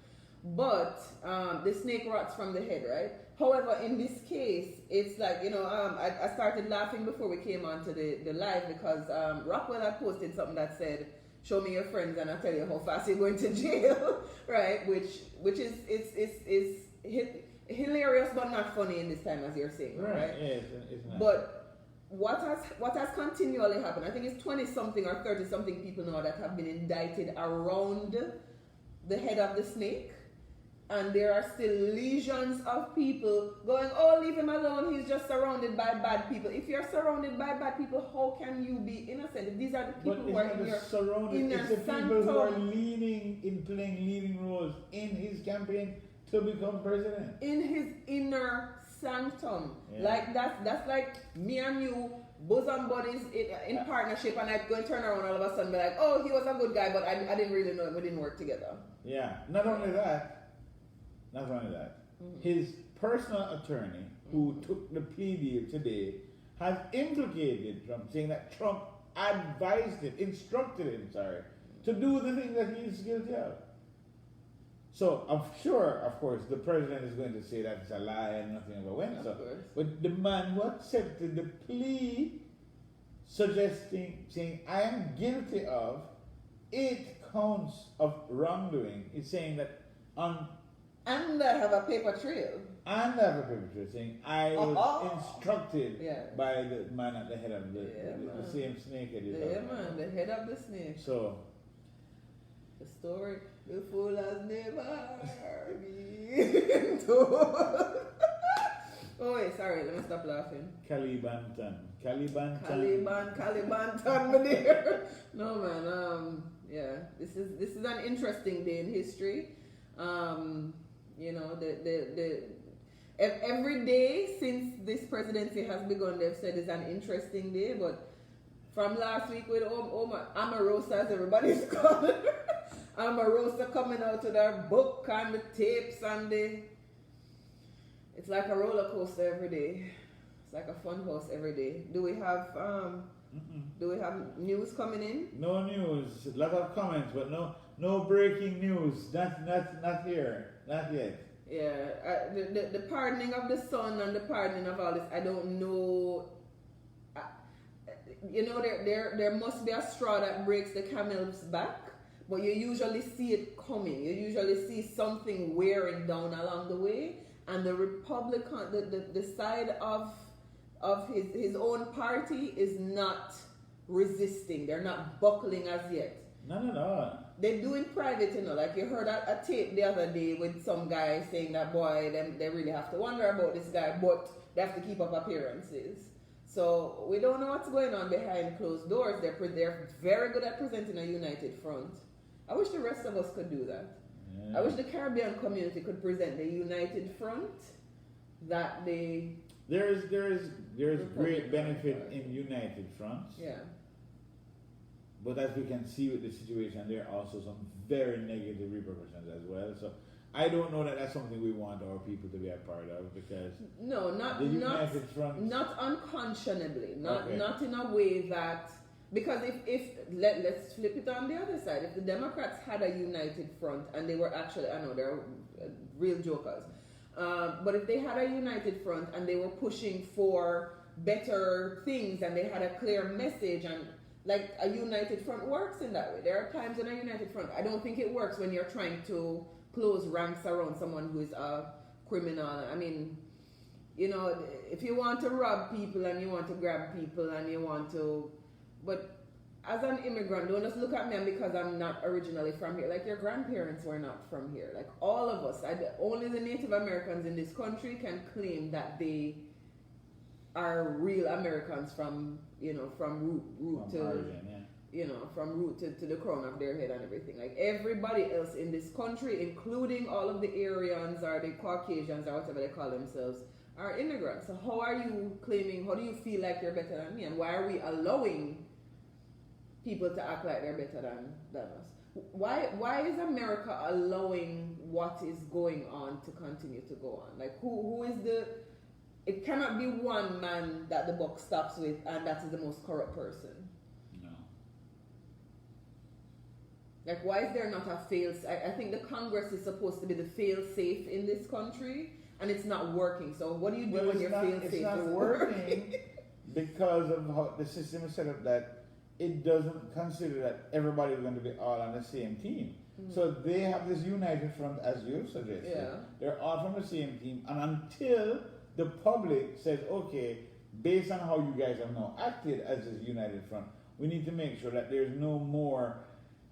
Speaker 2: But the snake rots from the head, right? However, in this case, it's like, I started laughing before we came on to the live because Rockwell had posted something that said, show me your friends and I'll tell you how fast you're going to jail, right? Which is hilarious but not funny in this time, as you're saying, right?
Speaker 1: Yeah, it's not.
Speaker 2: But what has continually happened, I think it's 20-something or 30-something people now that have been indicted around the head of the snake. And there are still legions of people going, oh, leave him alone, he's just surrounded by bad people. If you're surrounded by bad people, how can you be innocent? If these are the people who are in your
Speaker 1: it's the people who are playing leading roles in his campaign to become president.
Speaker 2: In his inner sanctum.
Speaker 1: Yeah.
Speaker 2: Like that's like me and you, bosom buddies in partnership, and I go and turn around all of a sudden and be like, oh, he was a good guy, but I didn't really know him, we didn't work together.
Speaker 1: Yeah, not only that, his personal attorney, who took the plea deal today, has implicated Trump, saying that Trump instructed him, to do the thing that he is guilty of. So I'm sure, of course, the president is going to say that's a lie and nothing ever went so. But the man who accepted the plea, saying I am guilty of 8 counts of wrongdoing, is saying that
Speaker 2: and I have a paper trail.
Speaker 1: And I have a paper trail saying I was instructed by the man at the head of the same snake.
Speaker 2: The head of the snake.
Speaker 1: So
Speaker 2: the story, the fool has never been told. Oh wait, sorry, let me stop laughing.
Speaker 1: Calibantan,
Speaker 2: me there. No man, this is an interesting day in history. Every day since this presidency has begun, they've said it's an interesting day, but from last week with Omarosa, as everybody's calling her, Omarosa coming out with her book and the tapes and it's like a roller coaster every day. It's like a fun house every day. Do we have news coming in?
Speaker 1: No news. A lot of comments, but no breaking news. Not here. Not yet.
Speaker 2: Yeah, the pardoning of the son and the pardoning of all this, I don't know. There must be a straw that breaks the camel's back, but you usually see it coming. You usually see something wearing down along the way, and the Republican, the side of his own party is not resisting. They're not buckling as yet.
Speaker 1: No.
Speaker 2: They do in private, like you heard a tape the other day with some guy saying that, boy, they really have to wonder about this guy, but they have to keep up appearances. So we don't know what's going on behind closed doors. They're very good at presenting a united front. I wish the rest of us could do that. Yeah. I wish the Caribbean community could present the united front that they...
Speaker 1: There's great benefit in united fronts.
Speaker 2: Yeah.
Speaker 1: But as we can see with the situation, there are also some very negative repercussions as well. So I don't know that that's something we want our people to be a part of, because
Speaker 2: not unconscionably, not in a way that, because if let's flip it on the other side. If the Democrats had a united front and they were actually, I know they're real jokers, but if they had a united front and they were pushing for better things and they had a clear message, and like a united front works in that way. There are times in a united front. I don't think it works when you're trying to close ranks around someone who is a criminal. I mean, if you want to rob people and you want to grab people and you want to, but as an immigrant, don't just look at me and because I'm not originally from here. Like your grandparents were not from here. Like all of us, only the Native Americans in this country can claim that they are real Americans from root to origin, from root to the crown of their head and everything. Like everybody else in this country, including all of the Aryans or the Caucasians or whatever they call themselves, are immigrants. So how are you claiming? How do you feel like you're better than me? And why are we allowing people to act like they're better than us. Why is America allowing what is going on to continue to go on? Like who is the? It cannot be one man that the buck stops with, and that is the most corrupt person.
Speaker 1: No.
Speaker 2: Like, why is there not a I think the Congress is supposed to be the fail-safe in this country, and it's not working. So what do you do when your fail-safe
Speaker 1: is not working? Because of how the system is set up, that it doesn't consider that everybody is going to be all on the same team. Mm-hmm. So they have this united front, as you suggested. Yeah. They're all from the same team, and until the public says, okay, based on how you guys have now acted as this united front, we need to make sure that there's no more,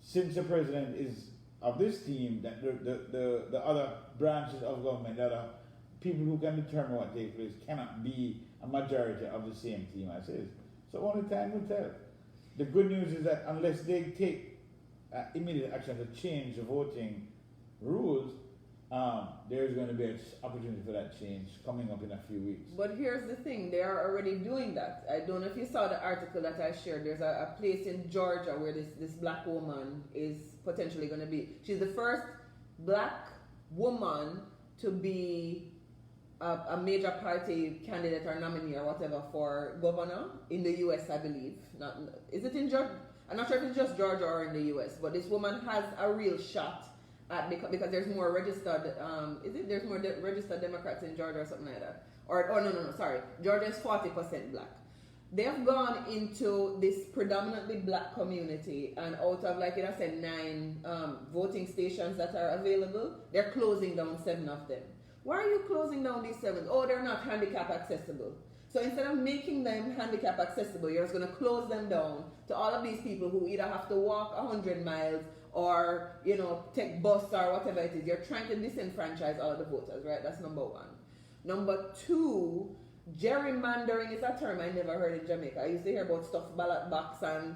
Speaker 1: since the president is of this team, that the other branches of government, the other people who can determine what takes place, cannot be a majority of the same team as is. So only time will tell. The good news is that unless they take immediate action to change the voting rules, there's going to be an opportunity for that change coming up in a few weeks.
Speaker 2: But here's the thing, they are already doing that. I don't know if you saw the article that I shared. There's a place in Georgia where this black woman is potentially going to be, she's the first black woman to be a major party candidate or nominee or whatever for governor in the US, I believe. Is it in Georgia? I'm not sure if it's just Georgia or in the US, but this woman has a real shot because there's more registered, there's more registered Democrats in Georgia or something like that. No, sorry. Georgia is 40% black. They have gone into this predominantly black community, and out of, like I said, 9 voting stations that are available, they're closing down 7 of them. Why are you closing down these 7? Oh, they're not handicap accessible. So instead of making them handicap accessible, you're just going to close them down to all of these people who either have to walk 100 miles or, take bus or whatever it is. You're trying to disenfranchise all of the voters, right? That's number 1. Number 2, gerrymandering is a term I never heard in Jamaica. I used to hear about stuff ballot box and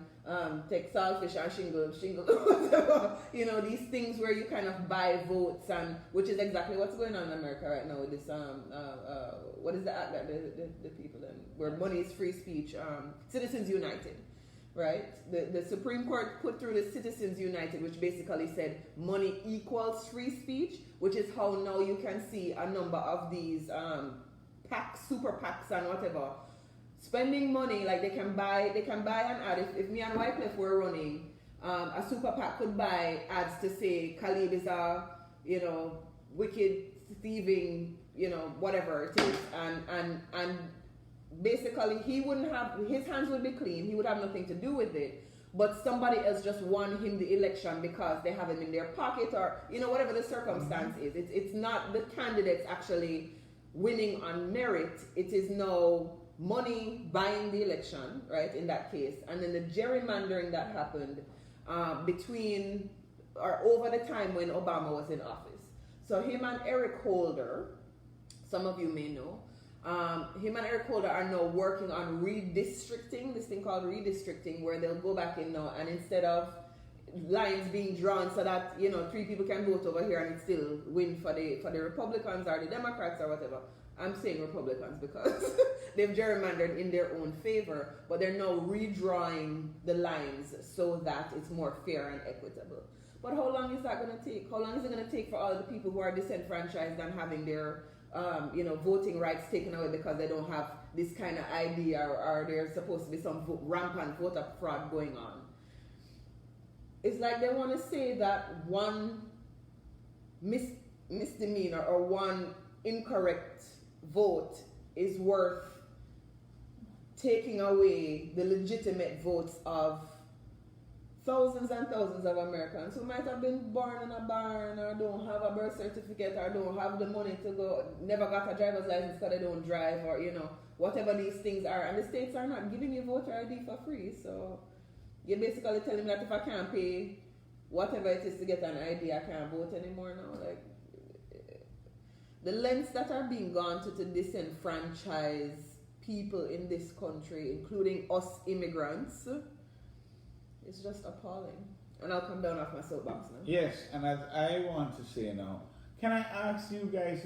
Speaker 2: take saltfish and shingle, whatever. These things where you kind of buy votes, and which is exactly what's going on in America right now with this what is the act that the people in where money is free speech, Citizens United. Right? The Supreme Court put through the Citizens United, which basically said money equals free speech, which is how now you can see a number of these PACs, super PACs and whatever, spending money. Like they can buy an ad. If me and Wycliffe were running, a super PAC could buy ads to say Calibe is a, wicked, thieving, whatever it is, and basically he wouldn't have, his hands would be clean, he would have nothing to do with it, but somebody else just won him the election because they have him in their pocket, or whatever the circumstance is. It's not the candidates actually winning on merit. It is no money buying the election, right, in that case. And then the gerrymandering that happened between or over the time when Obama was in office. So him and Eric Holder, some of you may know, him and Eric Holder are now working on redistricting, this thing called redistricting, where they'll go back in now, and instead of lines being drawn so that 3 people can vote over here and it still win for the Republicans or the Democrats or whatever. I'm saying Republicans because they've gerrymandered in their own favor, but they're now redrawing the lines so that it's more fair and equitable. But how long is that going to take? How long is it going to take for all of the people who are disenfranchised and having their voting rights taken away because they don't have this kind of ID, or there's supposed to be some rampant voter fraud going on? It's like they want to say that one misdemeanor or one incorrect vote is worth taking away the legitimate votes of thousands and thousands of Americans who might have been born in a barn, or don't have a birth certificate, or don't have the money to go, never got a driver's license because they don't drive, or whatever these things are. And the states are not giving you voter ID for free, so you're basically telling me that if I can't pay whatever it is to get an ID, I can't vote anymore now. Like, the lengths that are being gone to disenfranchise people in this country, including us immigrants, it's just appalling. And I'll come down off my soapbox now.
Speaker 1: Yes, and as I want to say now, can I ask you guys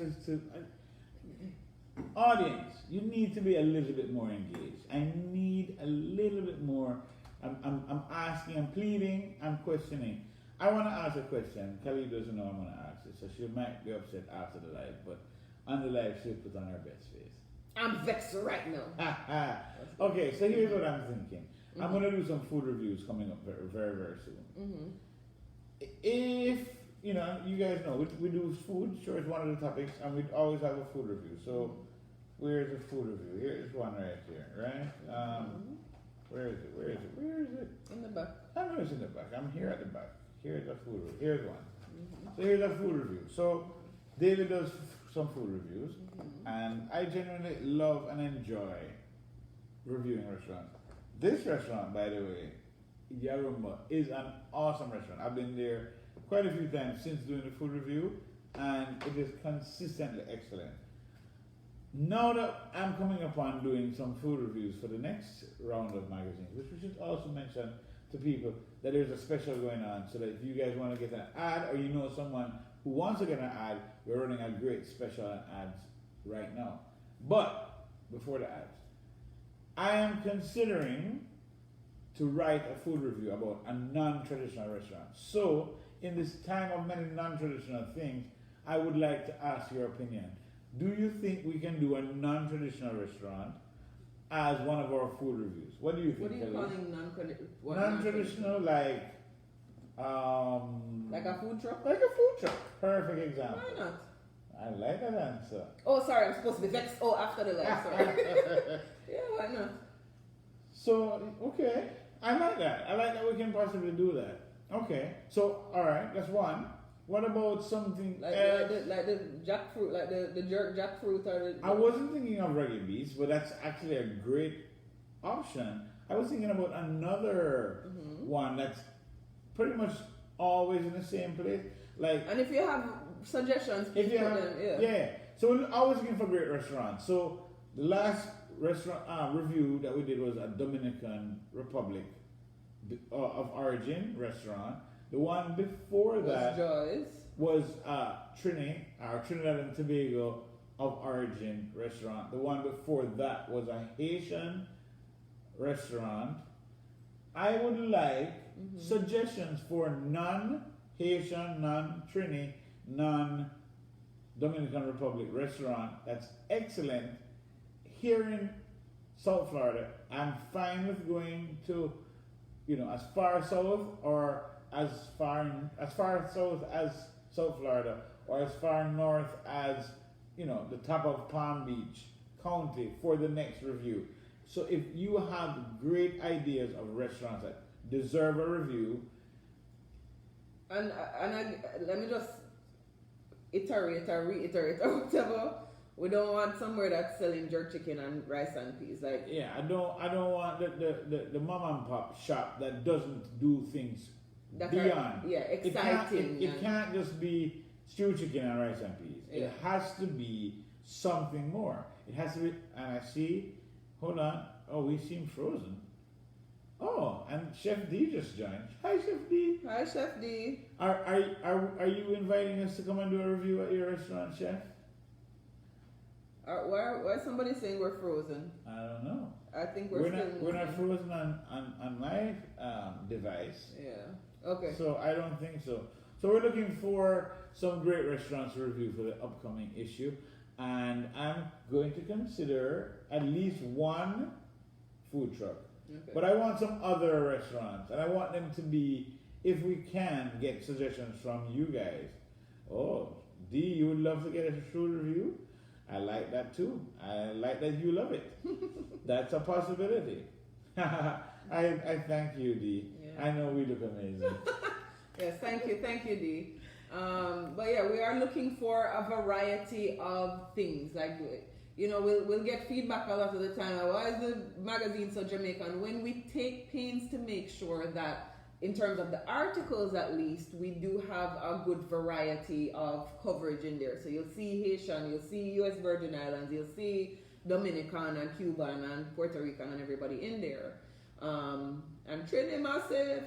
Speaker 1: audience, you need to be a little bit more engaged. I need a little bit more I'm asking, I'm pleading, I'm questioning. I want to ask a question. Calibe doesn't know I'm going to ask it, so she might be upset after the live, but on the live she'll put on her best face.
Speaker 2: I'm vexed right now.
Speaker 1: Okay, so here's what I'm thinking. I'm going to do some food reviews coming up very, very, very soon. If, you know, you guys know, we do food, sure, it's one of the topics, and we always have a food review. So, where's the food review? Here's one right here, right? Where is it? Where is it? Where is it?
Speaker 2: In the back.
Speaker 1: I know it's in the back. I'm here at the back. Here's a food review. Here's one. So here's a food review. So David does some food reviews, and I genuinely love and enjoy reviewing restaurants. This restaurant, by the way, Yarumba, is an awesome restaurant. I've been there quite a few times since doing the food review, and it is consistently excellent. Now that I'm coming upon doing some food reviews for the next round of magazines, which we should also mention to people that there's a special going on, so that if you guys want to get an ad, or you know someone who wants to get an ad, we're running a great special on ads right now. But before the ads, I am considering to write a food review about a non-traditional restaurant. So in this time of many non-traditional things, I would like to ask your opinion. Do you think we can do a non-traditional restaurant as one of our food reviews? What do you think?
Speaker 2: What are you calling non-traditional?
Speaker 1: Non-traditional, like
Speaker 2: a food truck?
Speaker 1: Like a food truck. Perfect example.
Speaker 2: Why not?
Speaker 1: I like that answer.
Speaker 2: Oh, sorry, I'm supposed to be vexed. Oh, after the live, sorry. Yeah, why not?
Speaker 1: So, okay. I like that. I like that we can possibly do that. Okay. So, alright, that's one. What about something
Speaker 2: like the jackfruit, like the jerk jackfruit, or the...
Speaker 1: I wasn't thinking of reggae beats, but that's actually a great option. I was thinking about another one that's pretty much always in the same place. Like,
Speaker 2: and if you have suggestions,
Speaker 1: if you have,
Speaker 2: them,
Speaker 1: yeah. So we're always looking for great restaurants. So the last restaurant review that we did was a Dominican Republic of origin restaurant. The one before that was Trinidad and Tobago of origin restaurant. The one before that was a Haitian restaurant. I would like suggestions for non-Haitian, non-Trini, non-Dominican Republic restaurant that's excellent here in South Florida. I'm fine with going to, you know, as far south or as far south as South Florida, or as far north as, you know, the top of Palm Beach County for the next review. So if you have great ideas of restaurants that deserve a review,
Speaker 2: and let me just iterate or reiterate or whatever. We don't want somewhere that's selling jerk chicken and rice and peas. Like,
Speaker 1: yeah, I don't want the mom and pop shop that doesn't do things that beyond.
Speaker 2: Exciting.
Speaker 1: It can't just be stew chicken and rice and peas.
Speaker 2: Yeah.
Speaker 1: It has to be something more. It has to be, and I see, hold on, oh, we seem frozen. Oh, and Chef D just joined. Hi, Chef D.
Speaker 2: Hi, Chef D.
Speaker 1: Are you inviting us to come and do a review at your restaurant, Chef?
Speaker 2: Why is somebody saying we're frozen?
Speaker 1: I don't know.
Speaker 2: I think we're
Speaker 1: not frozen on my device.
Speaker 2: Yeah. Okay.
Speaker 1: So I don't think so. So we're looking for some great restaurants to review for the upcoming issue, and I'm going to consider at least one food truck. Okay. But I want some other restaurants, and I want them to be, if we can, get suggestions from you guys. Oh, D, you would love to get a food review? I like that too. I like that you love it. That's a possibility. I thank you, D. Yeah. I know we look amazing.
Speaker 2: Yes, thank you, D. But yeah, we are looking for a variety of things. Like, you know, we'll get feedback a lot of the time. Why is the magazine so Jamaican? When we take pains to make sure that, in terms of the articles at least, we do have a good variety of coverage in there. So you'll see Haitian, you'll see US Virgin Islands, you'll see Dominican and Cuban and Puerto Rican and everybody in there. I'm training myself.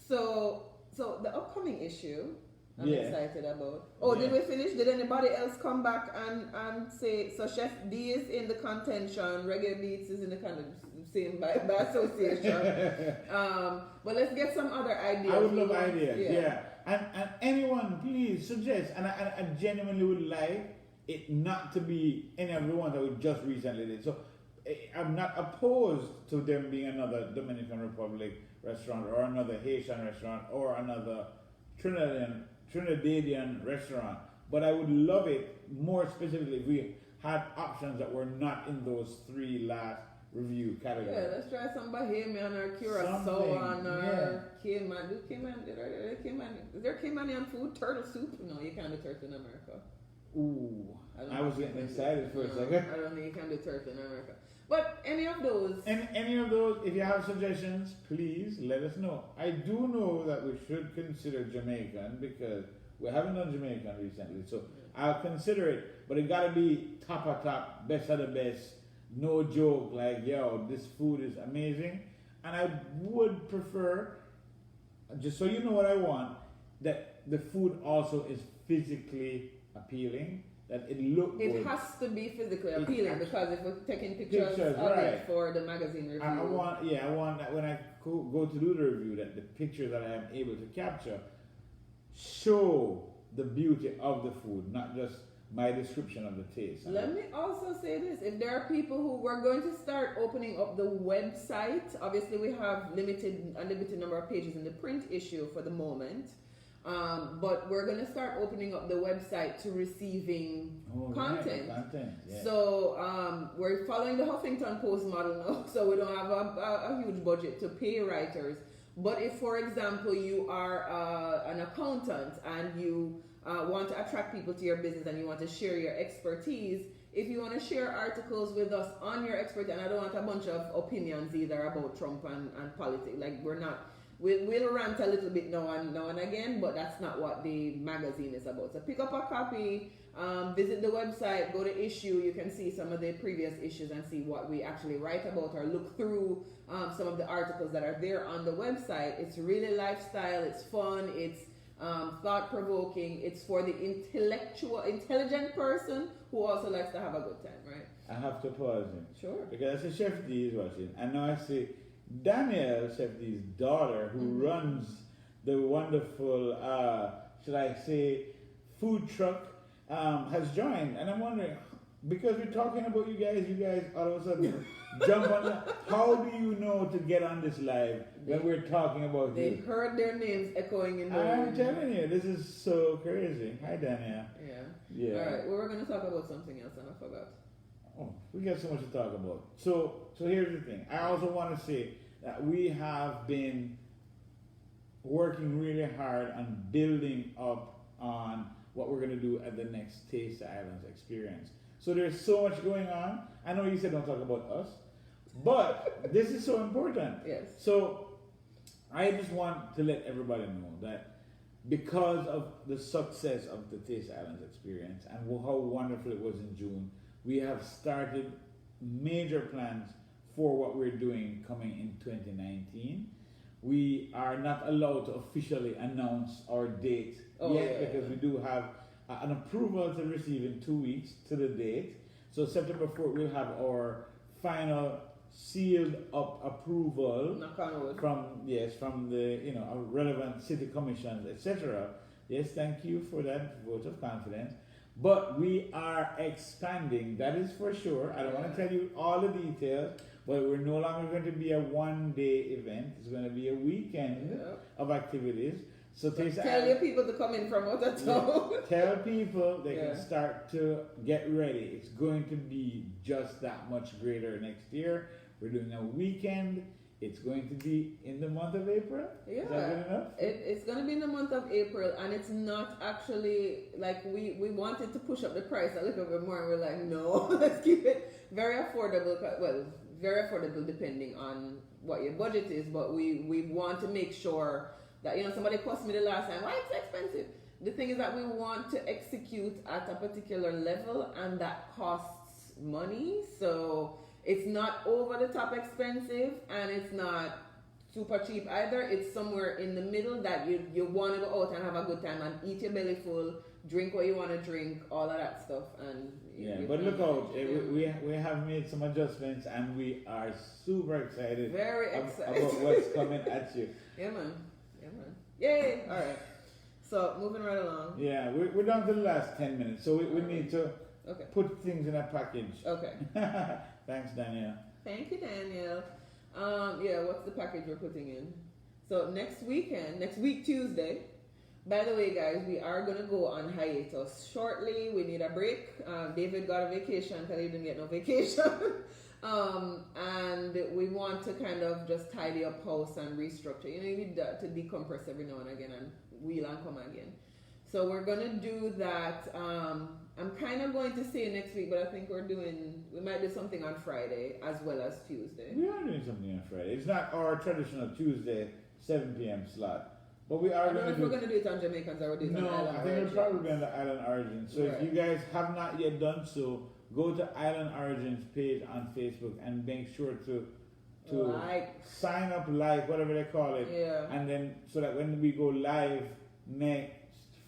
Speaker 2: So the upcoming issue, I'm excited about. Oh, did we finish? Did anybody else come back and say, so Chef D is in the contention, Reggae Beats is in the kind of same by association. But let's get some other ideas.
Speaker 1: I would love ideas, yeah. And anyone, please suggest. And I genuinely would like it not to be any of the ones that we just recently did. So I'm not opposed to them being another Dominican Republic restaurant or another Haitian restaurant or another Trinidadian restaurant, but I would love it more specifically if we had options that were not in those three last review categories.
Speaker 2: Yeah, let's try some Bahamian or Curacao or Cayman. Is there Caymanian food? Turtle soup? No, you can't do turtle in America.
Speaker 1: Ooh, I was getting excited for a second.
Speaker 2: I don't think you can do turtle in America. But any of those.
Speaker 1: Any of those, if you have suggestions, please let us know. I do know that we should consider Jamaican because we haven't done Jamaican recently. So I'll consider it, but it gotta be top of top, best of the best. No joke, like, yo, this food is amazing. And I would prefer, just so you know what I want, that the food also is physically appealing. That it look good.
Speaker 2: It has to be physically appealing because if we're taking pictures of it for the magazine review.
Speaker 1: I want that when I go to do the review, that the pictures that I am able to capture show the beauty of the food, not just my description of the taste.
Speaker 2: Let me also say this: if there are people who we're going to start opening up the website, obviously we have a limited number of pages in the print issue for the moment. But we're going to start opening up the website to receiving content.
Speaker 1: Yeah.
Speaker 2: So we're following the Huffington Post model now, so we don't have a huge budget to pay writers. But if, for example, you are an accountant and you want to attract people to your business and you want to share your expertise, if you want to share articles with us on your expertise, and I don't want a bunch of opinions either about Trump and politics, like we're not... We'll rant a little bit now and again, but that's not what the magazine is about. So pick up a copy, visit the website, go to issue. You can see some of the previous issues and see what we actually write about, or look through some of the articles that are there on the website. It's really lifestyle, it's fun, it's thought-provoking. It's for the intelligent person who also likes to have a good time, right?
Speaker 1: I have to pause him.
Speaker 2: Sure.
Speaker 1: Because I see Chef D is watching, and now I see Danielle, Chef D's daughter, who runs the wonderful, should I say, food truck, has joined. And I'm wondering, because we're talking about you guys all of a sudden jump on that. How do you know to get on this live when we're talking about
Speaker 2: they
Speaker 1: you?
Speaker 2: heard their names echoing in the room.
Speaker 1: I'm telling you, this is so crazy. Hi, Danielle.
Speaker 2: Yeah. All right, we were going to talk about something else and I forgot.
Speaker 1: Oh, we got so much to talk about. So here's the thing. I also want to say that we have been working really hard on building up on what we're going to do at the next Taste the Islands experience. So there's so much going on. I know you said don't talk about us, but this is so important.
Speaker 2: Yes.
Speaker 1: So I just want to let everybody know that because of the success of the Taste the Islands experience and how wonderful it was in June, we have started major plans for what we're doing coming in 2019. We are not allowed to officially announce our date yet because we do have an approval to receive in 2 weeks to the date. So September 4th we'll have our final sealed up approval from the relevant city commissions, etc. Yes, thank you for that vote of confidence. But we are expanding, that is for sure. I don't want to tell you all the details, but we're no longer going to be a one-day event. It's going to be a weekend of activities. So
Speaker 2: tell your people to come in from out of town.
Speaker 1: Tell people they can start to get ready. It's going to be just that much greater next year. We're doing a weekend. It's going to be in the month of April?
Speaker 2: Yeah.
Speaker 1: Is that good enough?
Speaker 2: It's going to be in the month of April, and it's not actually, like, we wanted to push up the price a little bit more, and we're like, no, let's keep it very affordable. Well, very affordable depending on what your budget is, but we want to make sure that, somebody asked me the last time, why it's so expensive? The thing is that we want to execute at a particular level, and that costs money, so it's not over the top expensive and it's not super cheap either. It's somewhere in the middle that you want to go out and have a good time and eat your belly full, drink what you want to drink, all of that stuff. And
Speaker 1: but look out, we have made some adjustments and we are super excited.
Speaker 2: Very excited
Speaker 1: about what's coming at you.
Speaker 2: Yeah, man. Yay! All right. So moving right along.
Speaker 1: Yeah, we're down to the last 10 minutes, so we need to put things in a package.
Speaker 2: Okay.
Speaker 1: Thanks, Danielle.
Speaker 2: Thank you, Danielle. What's the package we're putting in? So next week Tuesday. By the way, guys, we are gonna go on hiatus shortly. We need a break. David got a vacation because he didn't get no vacation. And we want to kind of just tidy up house and restructure. You need to decompress every now and again and wheel and come again. So we're gonna do that. I'm kind of going to say next week, but I think we might do something on Friday as well as Tuesday.
Speaker 1: We are doing something on Friday. It's not our traditional Tuesday 7 p.m. slot. But we are going to do...
Speaker 2: we're going to do it on Jamaicans or we'll do it on Island Origins.
Speaker 1: No, I think we'll probably be on the Island Origins. So if you guys have not yet done so, go to Island Origins page on Facebook and make sure to sign up, whatever they call it. Yeah. And then so that when we go live next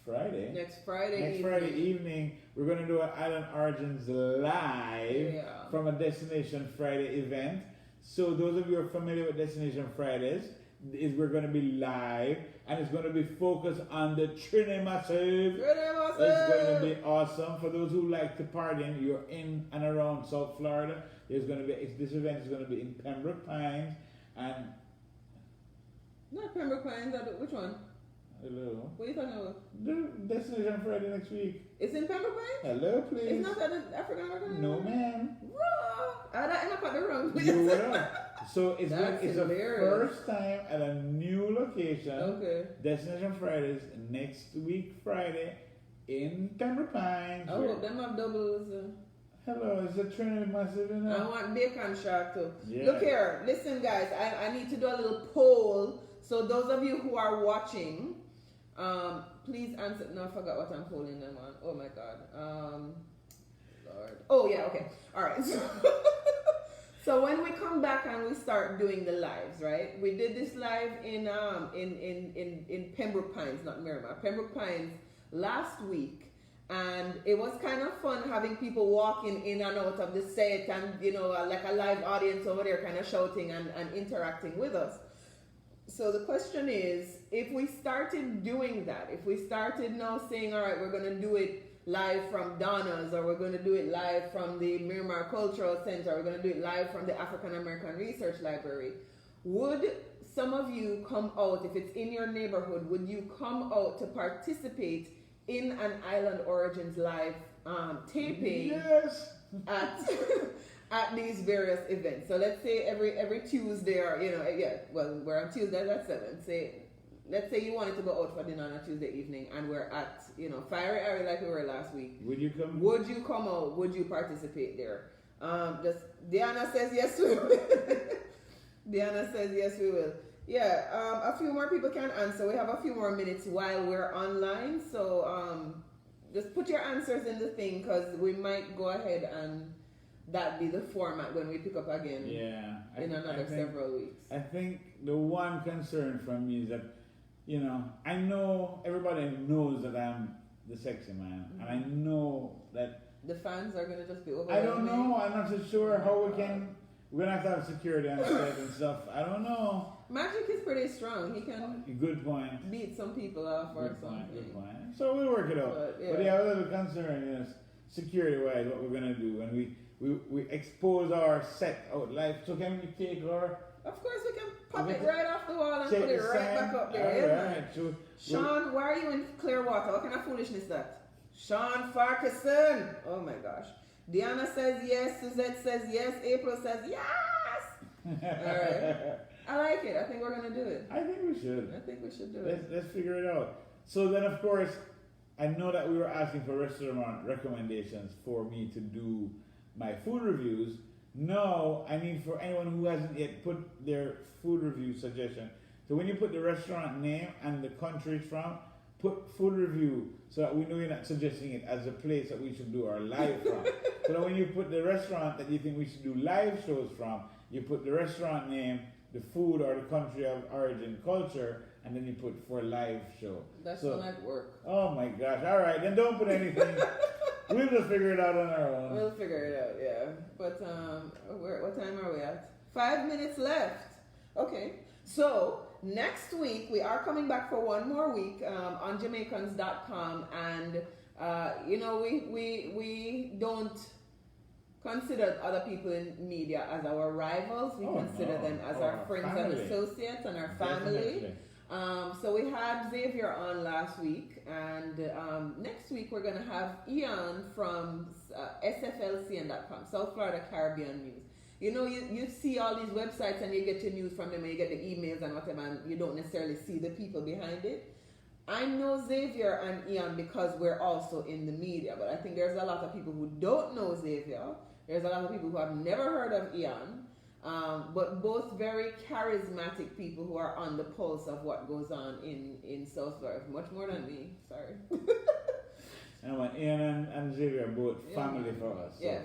Speaker 1: Friday evening, we're going to do an Island Origins live from a Destination Friday event. So those of you who are familiar with Destination Fridays, we're going to be live and it's going to be focused on the Trinity Massive. It's going to be awesome. For those who like to party and you're in and around South Florida, this event is going to be in Pembroke Pines and...
Speaker 2: Not Pembroke Pines, which one?
Speaker 1: Hello.
Speaker 2: What are you talking about?
Speaker 1: The Destination Friday next week.
Speaker 2: It's in Pembroke Pines?
Speaker 1: Hello, please.
Speaker 2: It's not at the African American?
Speaker 1: No, ma'am.
Speaker 2: I end up at the wrong place.
Speaker 1: You will. So it's the first time at a new location.
Speaker 2: Okay.
Speaker 1: Destination Fridays next week Friday in Pembroke Pines.
Speaker 2: I hope them have doubles.
Speaker 1: Hello, it's a Trinity Massive.
Speaker 2: I want bacon shark too.
Speaker 1: Yeah.
Speaker 2: Look here, listen guys, I need to do a little poll. So those of you who are watching, please answer. No, I forgot what I'm polling them on. Oh my God. Lord. Oh yeah, okay. All right. So when we come back and we start doing the lives, right? We did this live in Pembroke Pines, not Miramar, Pembroke Pines last week, and it was kind of fun having people walking in and out of the set, and like a live audience over there, kind of shouting and interacting with us. So the question is, if we started doing that, if we started now saying, all right, we're going to do it live from Donna's, or we're going to do it live from the Miramar Cultural Center, or we're going to do it live from the African American Research Library, would some of you come out, if it's in your neighborhood, would you come out to participate in an Island Origins live taping?
Speaker 1: Yes.
Speaker 2: At these various events. So let's say every Tuesday, or we're on Tuesday at 7. Let's say you wanted to go out for dinner on a Tuesday evening, and we're at Fiery Area like we were last week.
Speaker 1: Would you come?
Speaker 2: Would you come out? Would you participate there? Just Diana says yes we will. Diana says yes we will. Yeah. A few more people can answer. We have a few more minutes while we're online, so just put your answers in the thing, because we might go ahead and that be the format when we pick up again.
Speaker 1: Yeah.
Speaker 2: In another several weeks.
Speaker 1: I think the one concern from me is that, I know everybody knows that I'm the sexy man, and I know that
Speaker 2: the fans are gonna just be over.
Speaker 1: I don't know. I'm not so sure how we're gonna have to have security on set and stuff. I don't know.
Speaker 2: Magic is pretty strong. He can.
Speaker 1: Good point.
Speaker 2: Beat some people off or something.
Speaker 1: Good point. So we'll work it out. But a little concern is security-wise, what we're gonna do when we expose our set out live. So can we take our...
Speaker 2: Of course we can pop it right off the wall and put it right back up there.
Speaker 1: Right. So
Speaker 2: Sean, why are you in Clearwater? What kind of foolishness is that? Sean Farquharson. Oh my gosh. Diana says yes. Suzette says yes. April says yes. Alright. I like it. I think we're going to do it.
Speaker 1: I think we should.
Speaker 2: Do it.
Speaker 1: Let's figure it out. So then, of course, I know that we were asking for restaurant recommendations for me to do my food reviews. No, I mean for anyone who hasn't yet put their food review suggestion. So when you put the restaurant name and the country it's from, put food review so that we know you're not suggesting it as a place that we should do our live from. So that when you put the restaurant that you think we should do live shows from, you put the restaurant name the food or the country of origin culture, and then you put for live show.
Speaker 2: That's
Speaker 1: so,
Speaker 2: not work.
Speaker 1: Oh my gosh! All right, then don't put anything. We'll just figure it out on our own.
Speaker 2: We'll figure it out, yeah. But what time are we at? 5 minutes left. Okay. So next week we are coming back for one more week on Jamaicans.com, and we don't consider other people in media as our rivals. We consider them as our friends and associates and our family. So we had Xavier on last week, and next week we're going to have Ian from SFLCN.com, South Florida Caribbean News. You know, you see all these websites and you get your news from them and you get the emails and whatever, and you don't necessarily see the people behind it. I know Xavier and Ian because we're also in the media, but I think there's a lot of people who don't know Xavier. There's a lot of people who have never heard of Ian, but both very charismatic people who are on the pulse of what goes on in South Florida, much more than me. Sorry.
Speaker 1: Ian and Xavier are both family for us. So
Speaker 2: yes.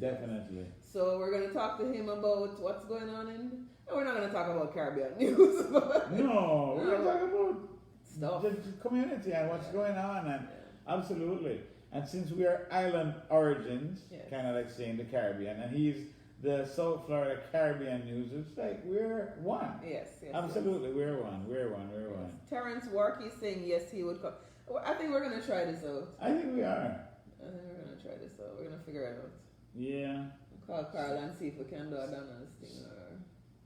Speaker 1: Definitely.
Speaker 2: So we're going to talk to him about what's going on in... No, we're not going to talk about Caribbean news.
Speaker 1: No, we're going to talk about
Speaker 2: stuff.
Speaker 1: The community and what's going on. And absolutely. And since we are island origins, kind of like saying the Caribbean, and he's the South Florida Caribbean News, it's like we're one.
Speaker 2: Yes.
Speaker 1: Absolutely, we're one.
Speaker 2: Terrence Warkey saying yes, he would come. I think we're going to try this out.
Speaker 1: I think we are.
Speaker 2: I think we're going to try this out. We're going to figure it out.
Speaker 1: Yeah.
Speaker 2: Call Carl and see if we can do a Donald's thing, or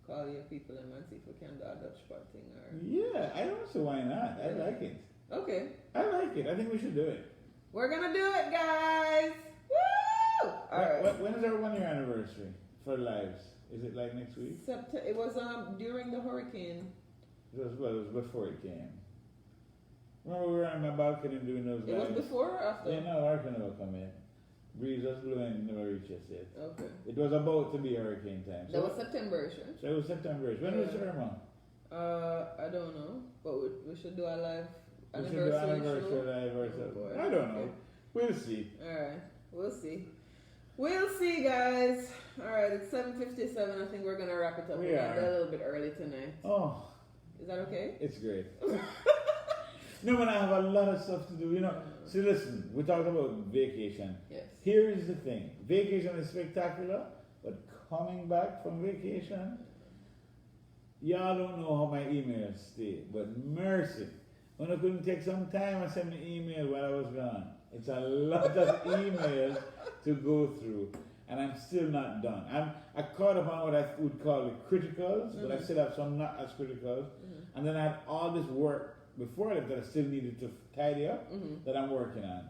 Speaker 2: call your people and see if we can do a Dutch pot thing.
Speaker 1: Yeah, I don't see why not. I like it.
Speaker 2: Okay.
Speaker 1: I like it. I think we should do it.
Speaker 2: We're going to do it, guys. Woo! All right.
Speaker 1: When is our 1 year anniversary for lives? Is it like next week?
Speaker 2: It was during the hurricane.
Speaker 1: It was before it came. Remember we were on my balcony doing those lives?
Speaker 2: It was before or after?
Speaker 1: Yeah, no, hurricane never come in. Breeze was blowing, never reached us yet.
Speaker 2: Okay.
Speaker 1: It was about to be hurricane time.
Speaker 2: That was September, sure?
Speaker 1: So it was September. When was Irma?
Speaker 2: I don't know, but we should do a live
Speaker 1: anniversary
Speaker 2: show.
Speaker 1: Live or something.
Speaker 2: Oh,
Speaker 1: I don't know. We'll see.
Speaker 2: Alright, we'll see, guys. Alright, it's 7:57. I think we're gonna wrap it up.
Speaker 1: We are
Speaker 2: a little bit early tonight.
Speaker 1: Oh,
Speaker 2: is that okay?
Speaker 1: It's great. No, but I have a lot of stuff to do. You know, see, listen, we talked about vacation.
Speaker 2: Yes.
Speaker 1: Here is the thing: vacation is spectacular, but coming back from vacation, y'all don't know how my emails stay. But mercy, when I couldn't take some time and send me email while I was gone. It's a lot of emails to go through, and I'm still not done. I caught up on what I would call the criticals, but I still have some not as criticals. And then I had all this work before that I still needed to tidy up that I'm working on.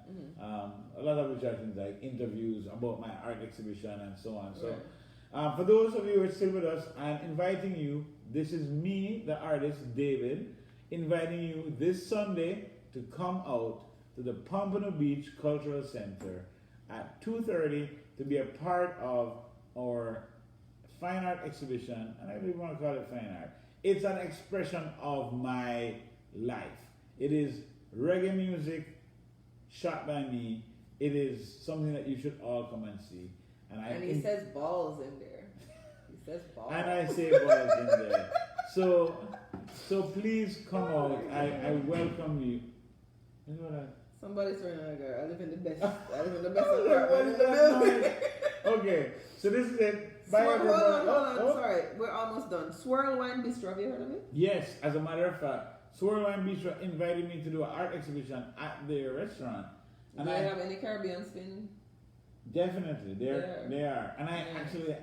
Speaker 1: A lot of which are things like interviews about my art exhibition and so on. So for those of you who are still with us, I'm inviting you. This is me, the artist, David, inviting you this Sunday to come out to the Pompano Beach Cultural Center at 2:30 to be a part of our fine art exhibition. And I don't even want to call it fine art. It's an expression of my life. It is reggae music shot by me. It is something that you should all come and see. And
Speaker 2: he says balls in there. He says balls.
Speaker 1: And I say balls in there. So please come out. I welcome you. You know what
Speaker 2: Somebody's running a girl. I live in the best apartment in the building.
Speaker 1: Okay, so this is it. Bye,
Speaker 2: hold
Speaker 1: everyone.
Speaker 2: on. Sorry, we're almost done. Swirl Wine Bistro, have you heard of it?
Speaker 1: Yes, as a matter of fact, Swirl Wine Bistro invited me to do an art exhibition at their restaurant.
Speaker 2: And do they have any Caribbean spin?
Speaker 1: Definitely, they are. And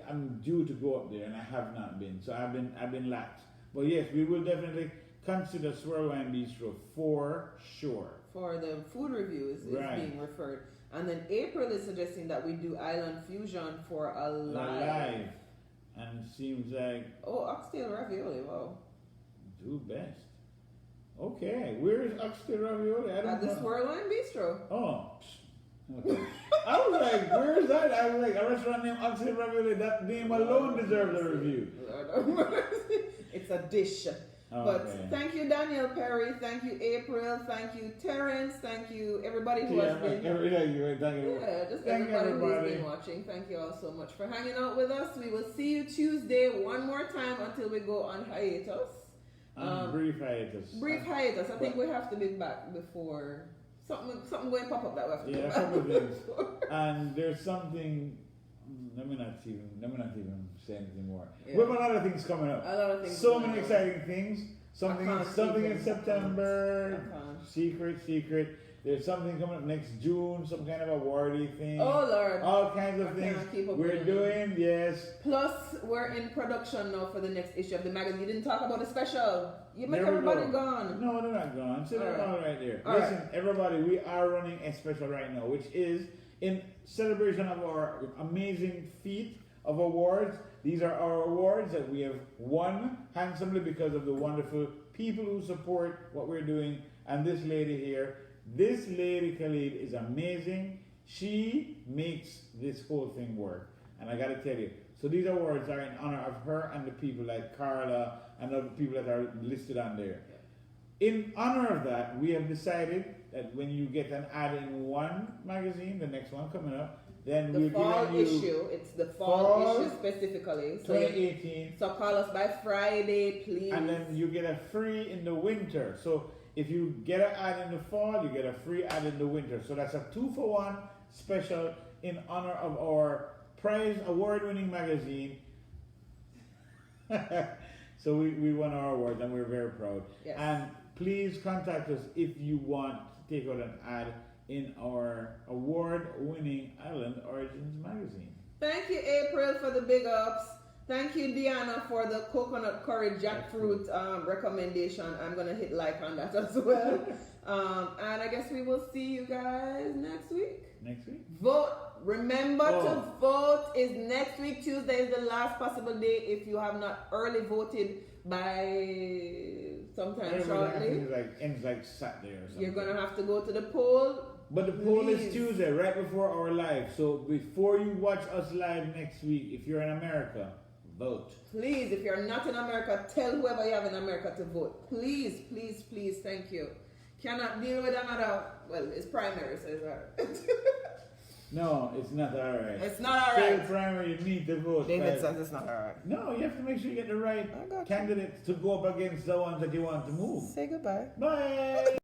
Speaker 1: I'm due to go up there, and I have not been. So I've been lax. But yes, we will definitely consider Swirl Wine Bistro for sure. For
Speaker 2: the food reviews is being referred. And then April is suggesting that we do Island Fusion for a live.
Speaker 1: And seems like...
Speaker 2: Oh, oxtail ravioli, wow.
Speaker 1: Do best. Okay, where is oxtail ravioli? I don't know.
Speaker 2: At the Swirl Wine Bistro.
Speaker 1: Oh, okay. I was like, where is that? I was like, a restaurant named Oxtail Ravioli, that name alone deserves a review.
Speaker 2: It's a dish. But thank you, Daniel Perry. Thank you, April. Thank you, Terrence. Thank you, everybody who has been.
Speaker 1: Thank you.
Speaker 2: Just everybody who's been watching. Thank you all so much for hanging out with us. We will see you Tuesday one more time until we go on hiatus.
Speaker 1: Brief hiatus.
Speaker 2: Brief hiatus. I think we have to be back before something going to pop up that we have to
Speaker 1: a couple of things. And there's something. Let me not even say anything more. Yeah. We have a lot of things coming up.
Speaker 2: A lot of things.
Speaker 1: So many exciting things. Something in September. Secret. There's something coming up next June. Some kind of awardy thing.
Speaker 2: Oh Lord!
Speaker 1: All kinds of things we're doing. Yes.
Speaker 2: Plus, we're in production now for the next issue of the magazine. You didn't talk about the special. You make everybody gone.
Speaker 1: No, they're not gone. So they're all right there. Listen, everybody, we are running a special right now, which is in celebration of our amazing feat of awards. These are our awards that we have won handsomely because of the wonderful people who support what we're doing. And this lady here, this lady Calibe, is amazing. She makes this whole thing work. And I got to tell you, so these awards are in honor of her and the people like Carla and other people that are listed on there. In honor of that, we have decided that when you get an ad in one magazine, the next one coming up, then we'll
Speaker 2: fall
Speaker 1: give you
Speaker 2: issue. It's the fall issue specifically. So
Speaker 1: 2018.
Speaker 2: So call us by Friday, please.
Speaker 1: And then you get a free in the winter. So if you get an ad in the fall, you get a free ad in the winter. So that's a 2-for-1 special in honor of our prize award-winning magazine. So we won our awards and we're very proud.
Speaker 2: Yes.
Speaker 1: And please contact us if you want to take out an ad in our award-winning Island Origins magazine.
Speaker 2: Thank you, April, for the big ups. Thank you, Deanna, for the coconut curry jackfruit recommendation. I'm going to hit like on that as well. And I guess we will see you guys next week. Vote. Remember to vote. Is next week. Tuesday is the last possible day if you have not early voted by sometime shortly.
Speaker 1: Ends like Saturday or something.
Speaker 2: You're going to have to go to the poll.
Speaker 1: But the poll is Tuesday, right before our live. So before you watch us live next week, if you're in America, vote.
Speaker 2: Please, if you're not in America, tell whoever you have in America to vote. Please, please, please, thank you. Cannot deal with another, well, it's primary, so it's alright.
Speaker 1: No, it's not alright.
Speaker 2: It's not alright.
Speaker 1: Still primary, you need to vote.
Speaker 2: David says it's not alright.
Speaker 1: No, you have to make sure you get the right candidates to go up against the ones that you want to move.
Speaker 2: Say goodbye.
Speaker 1: Bye.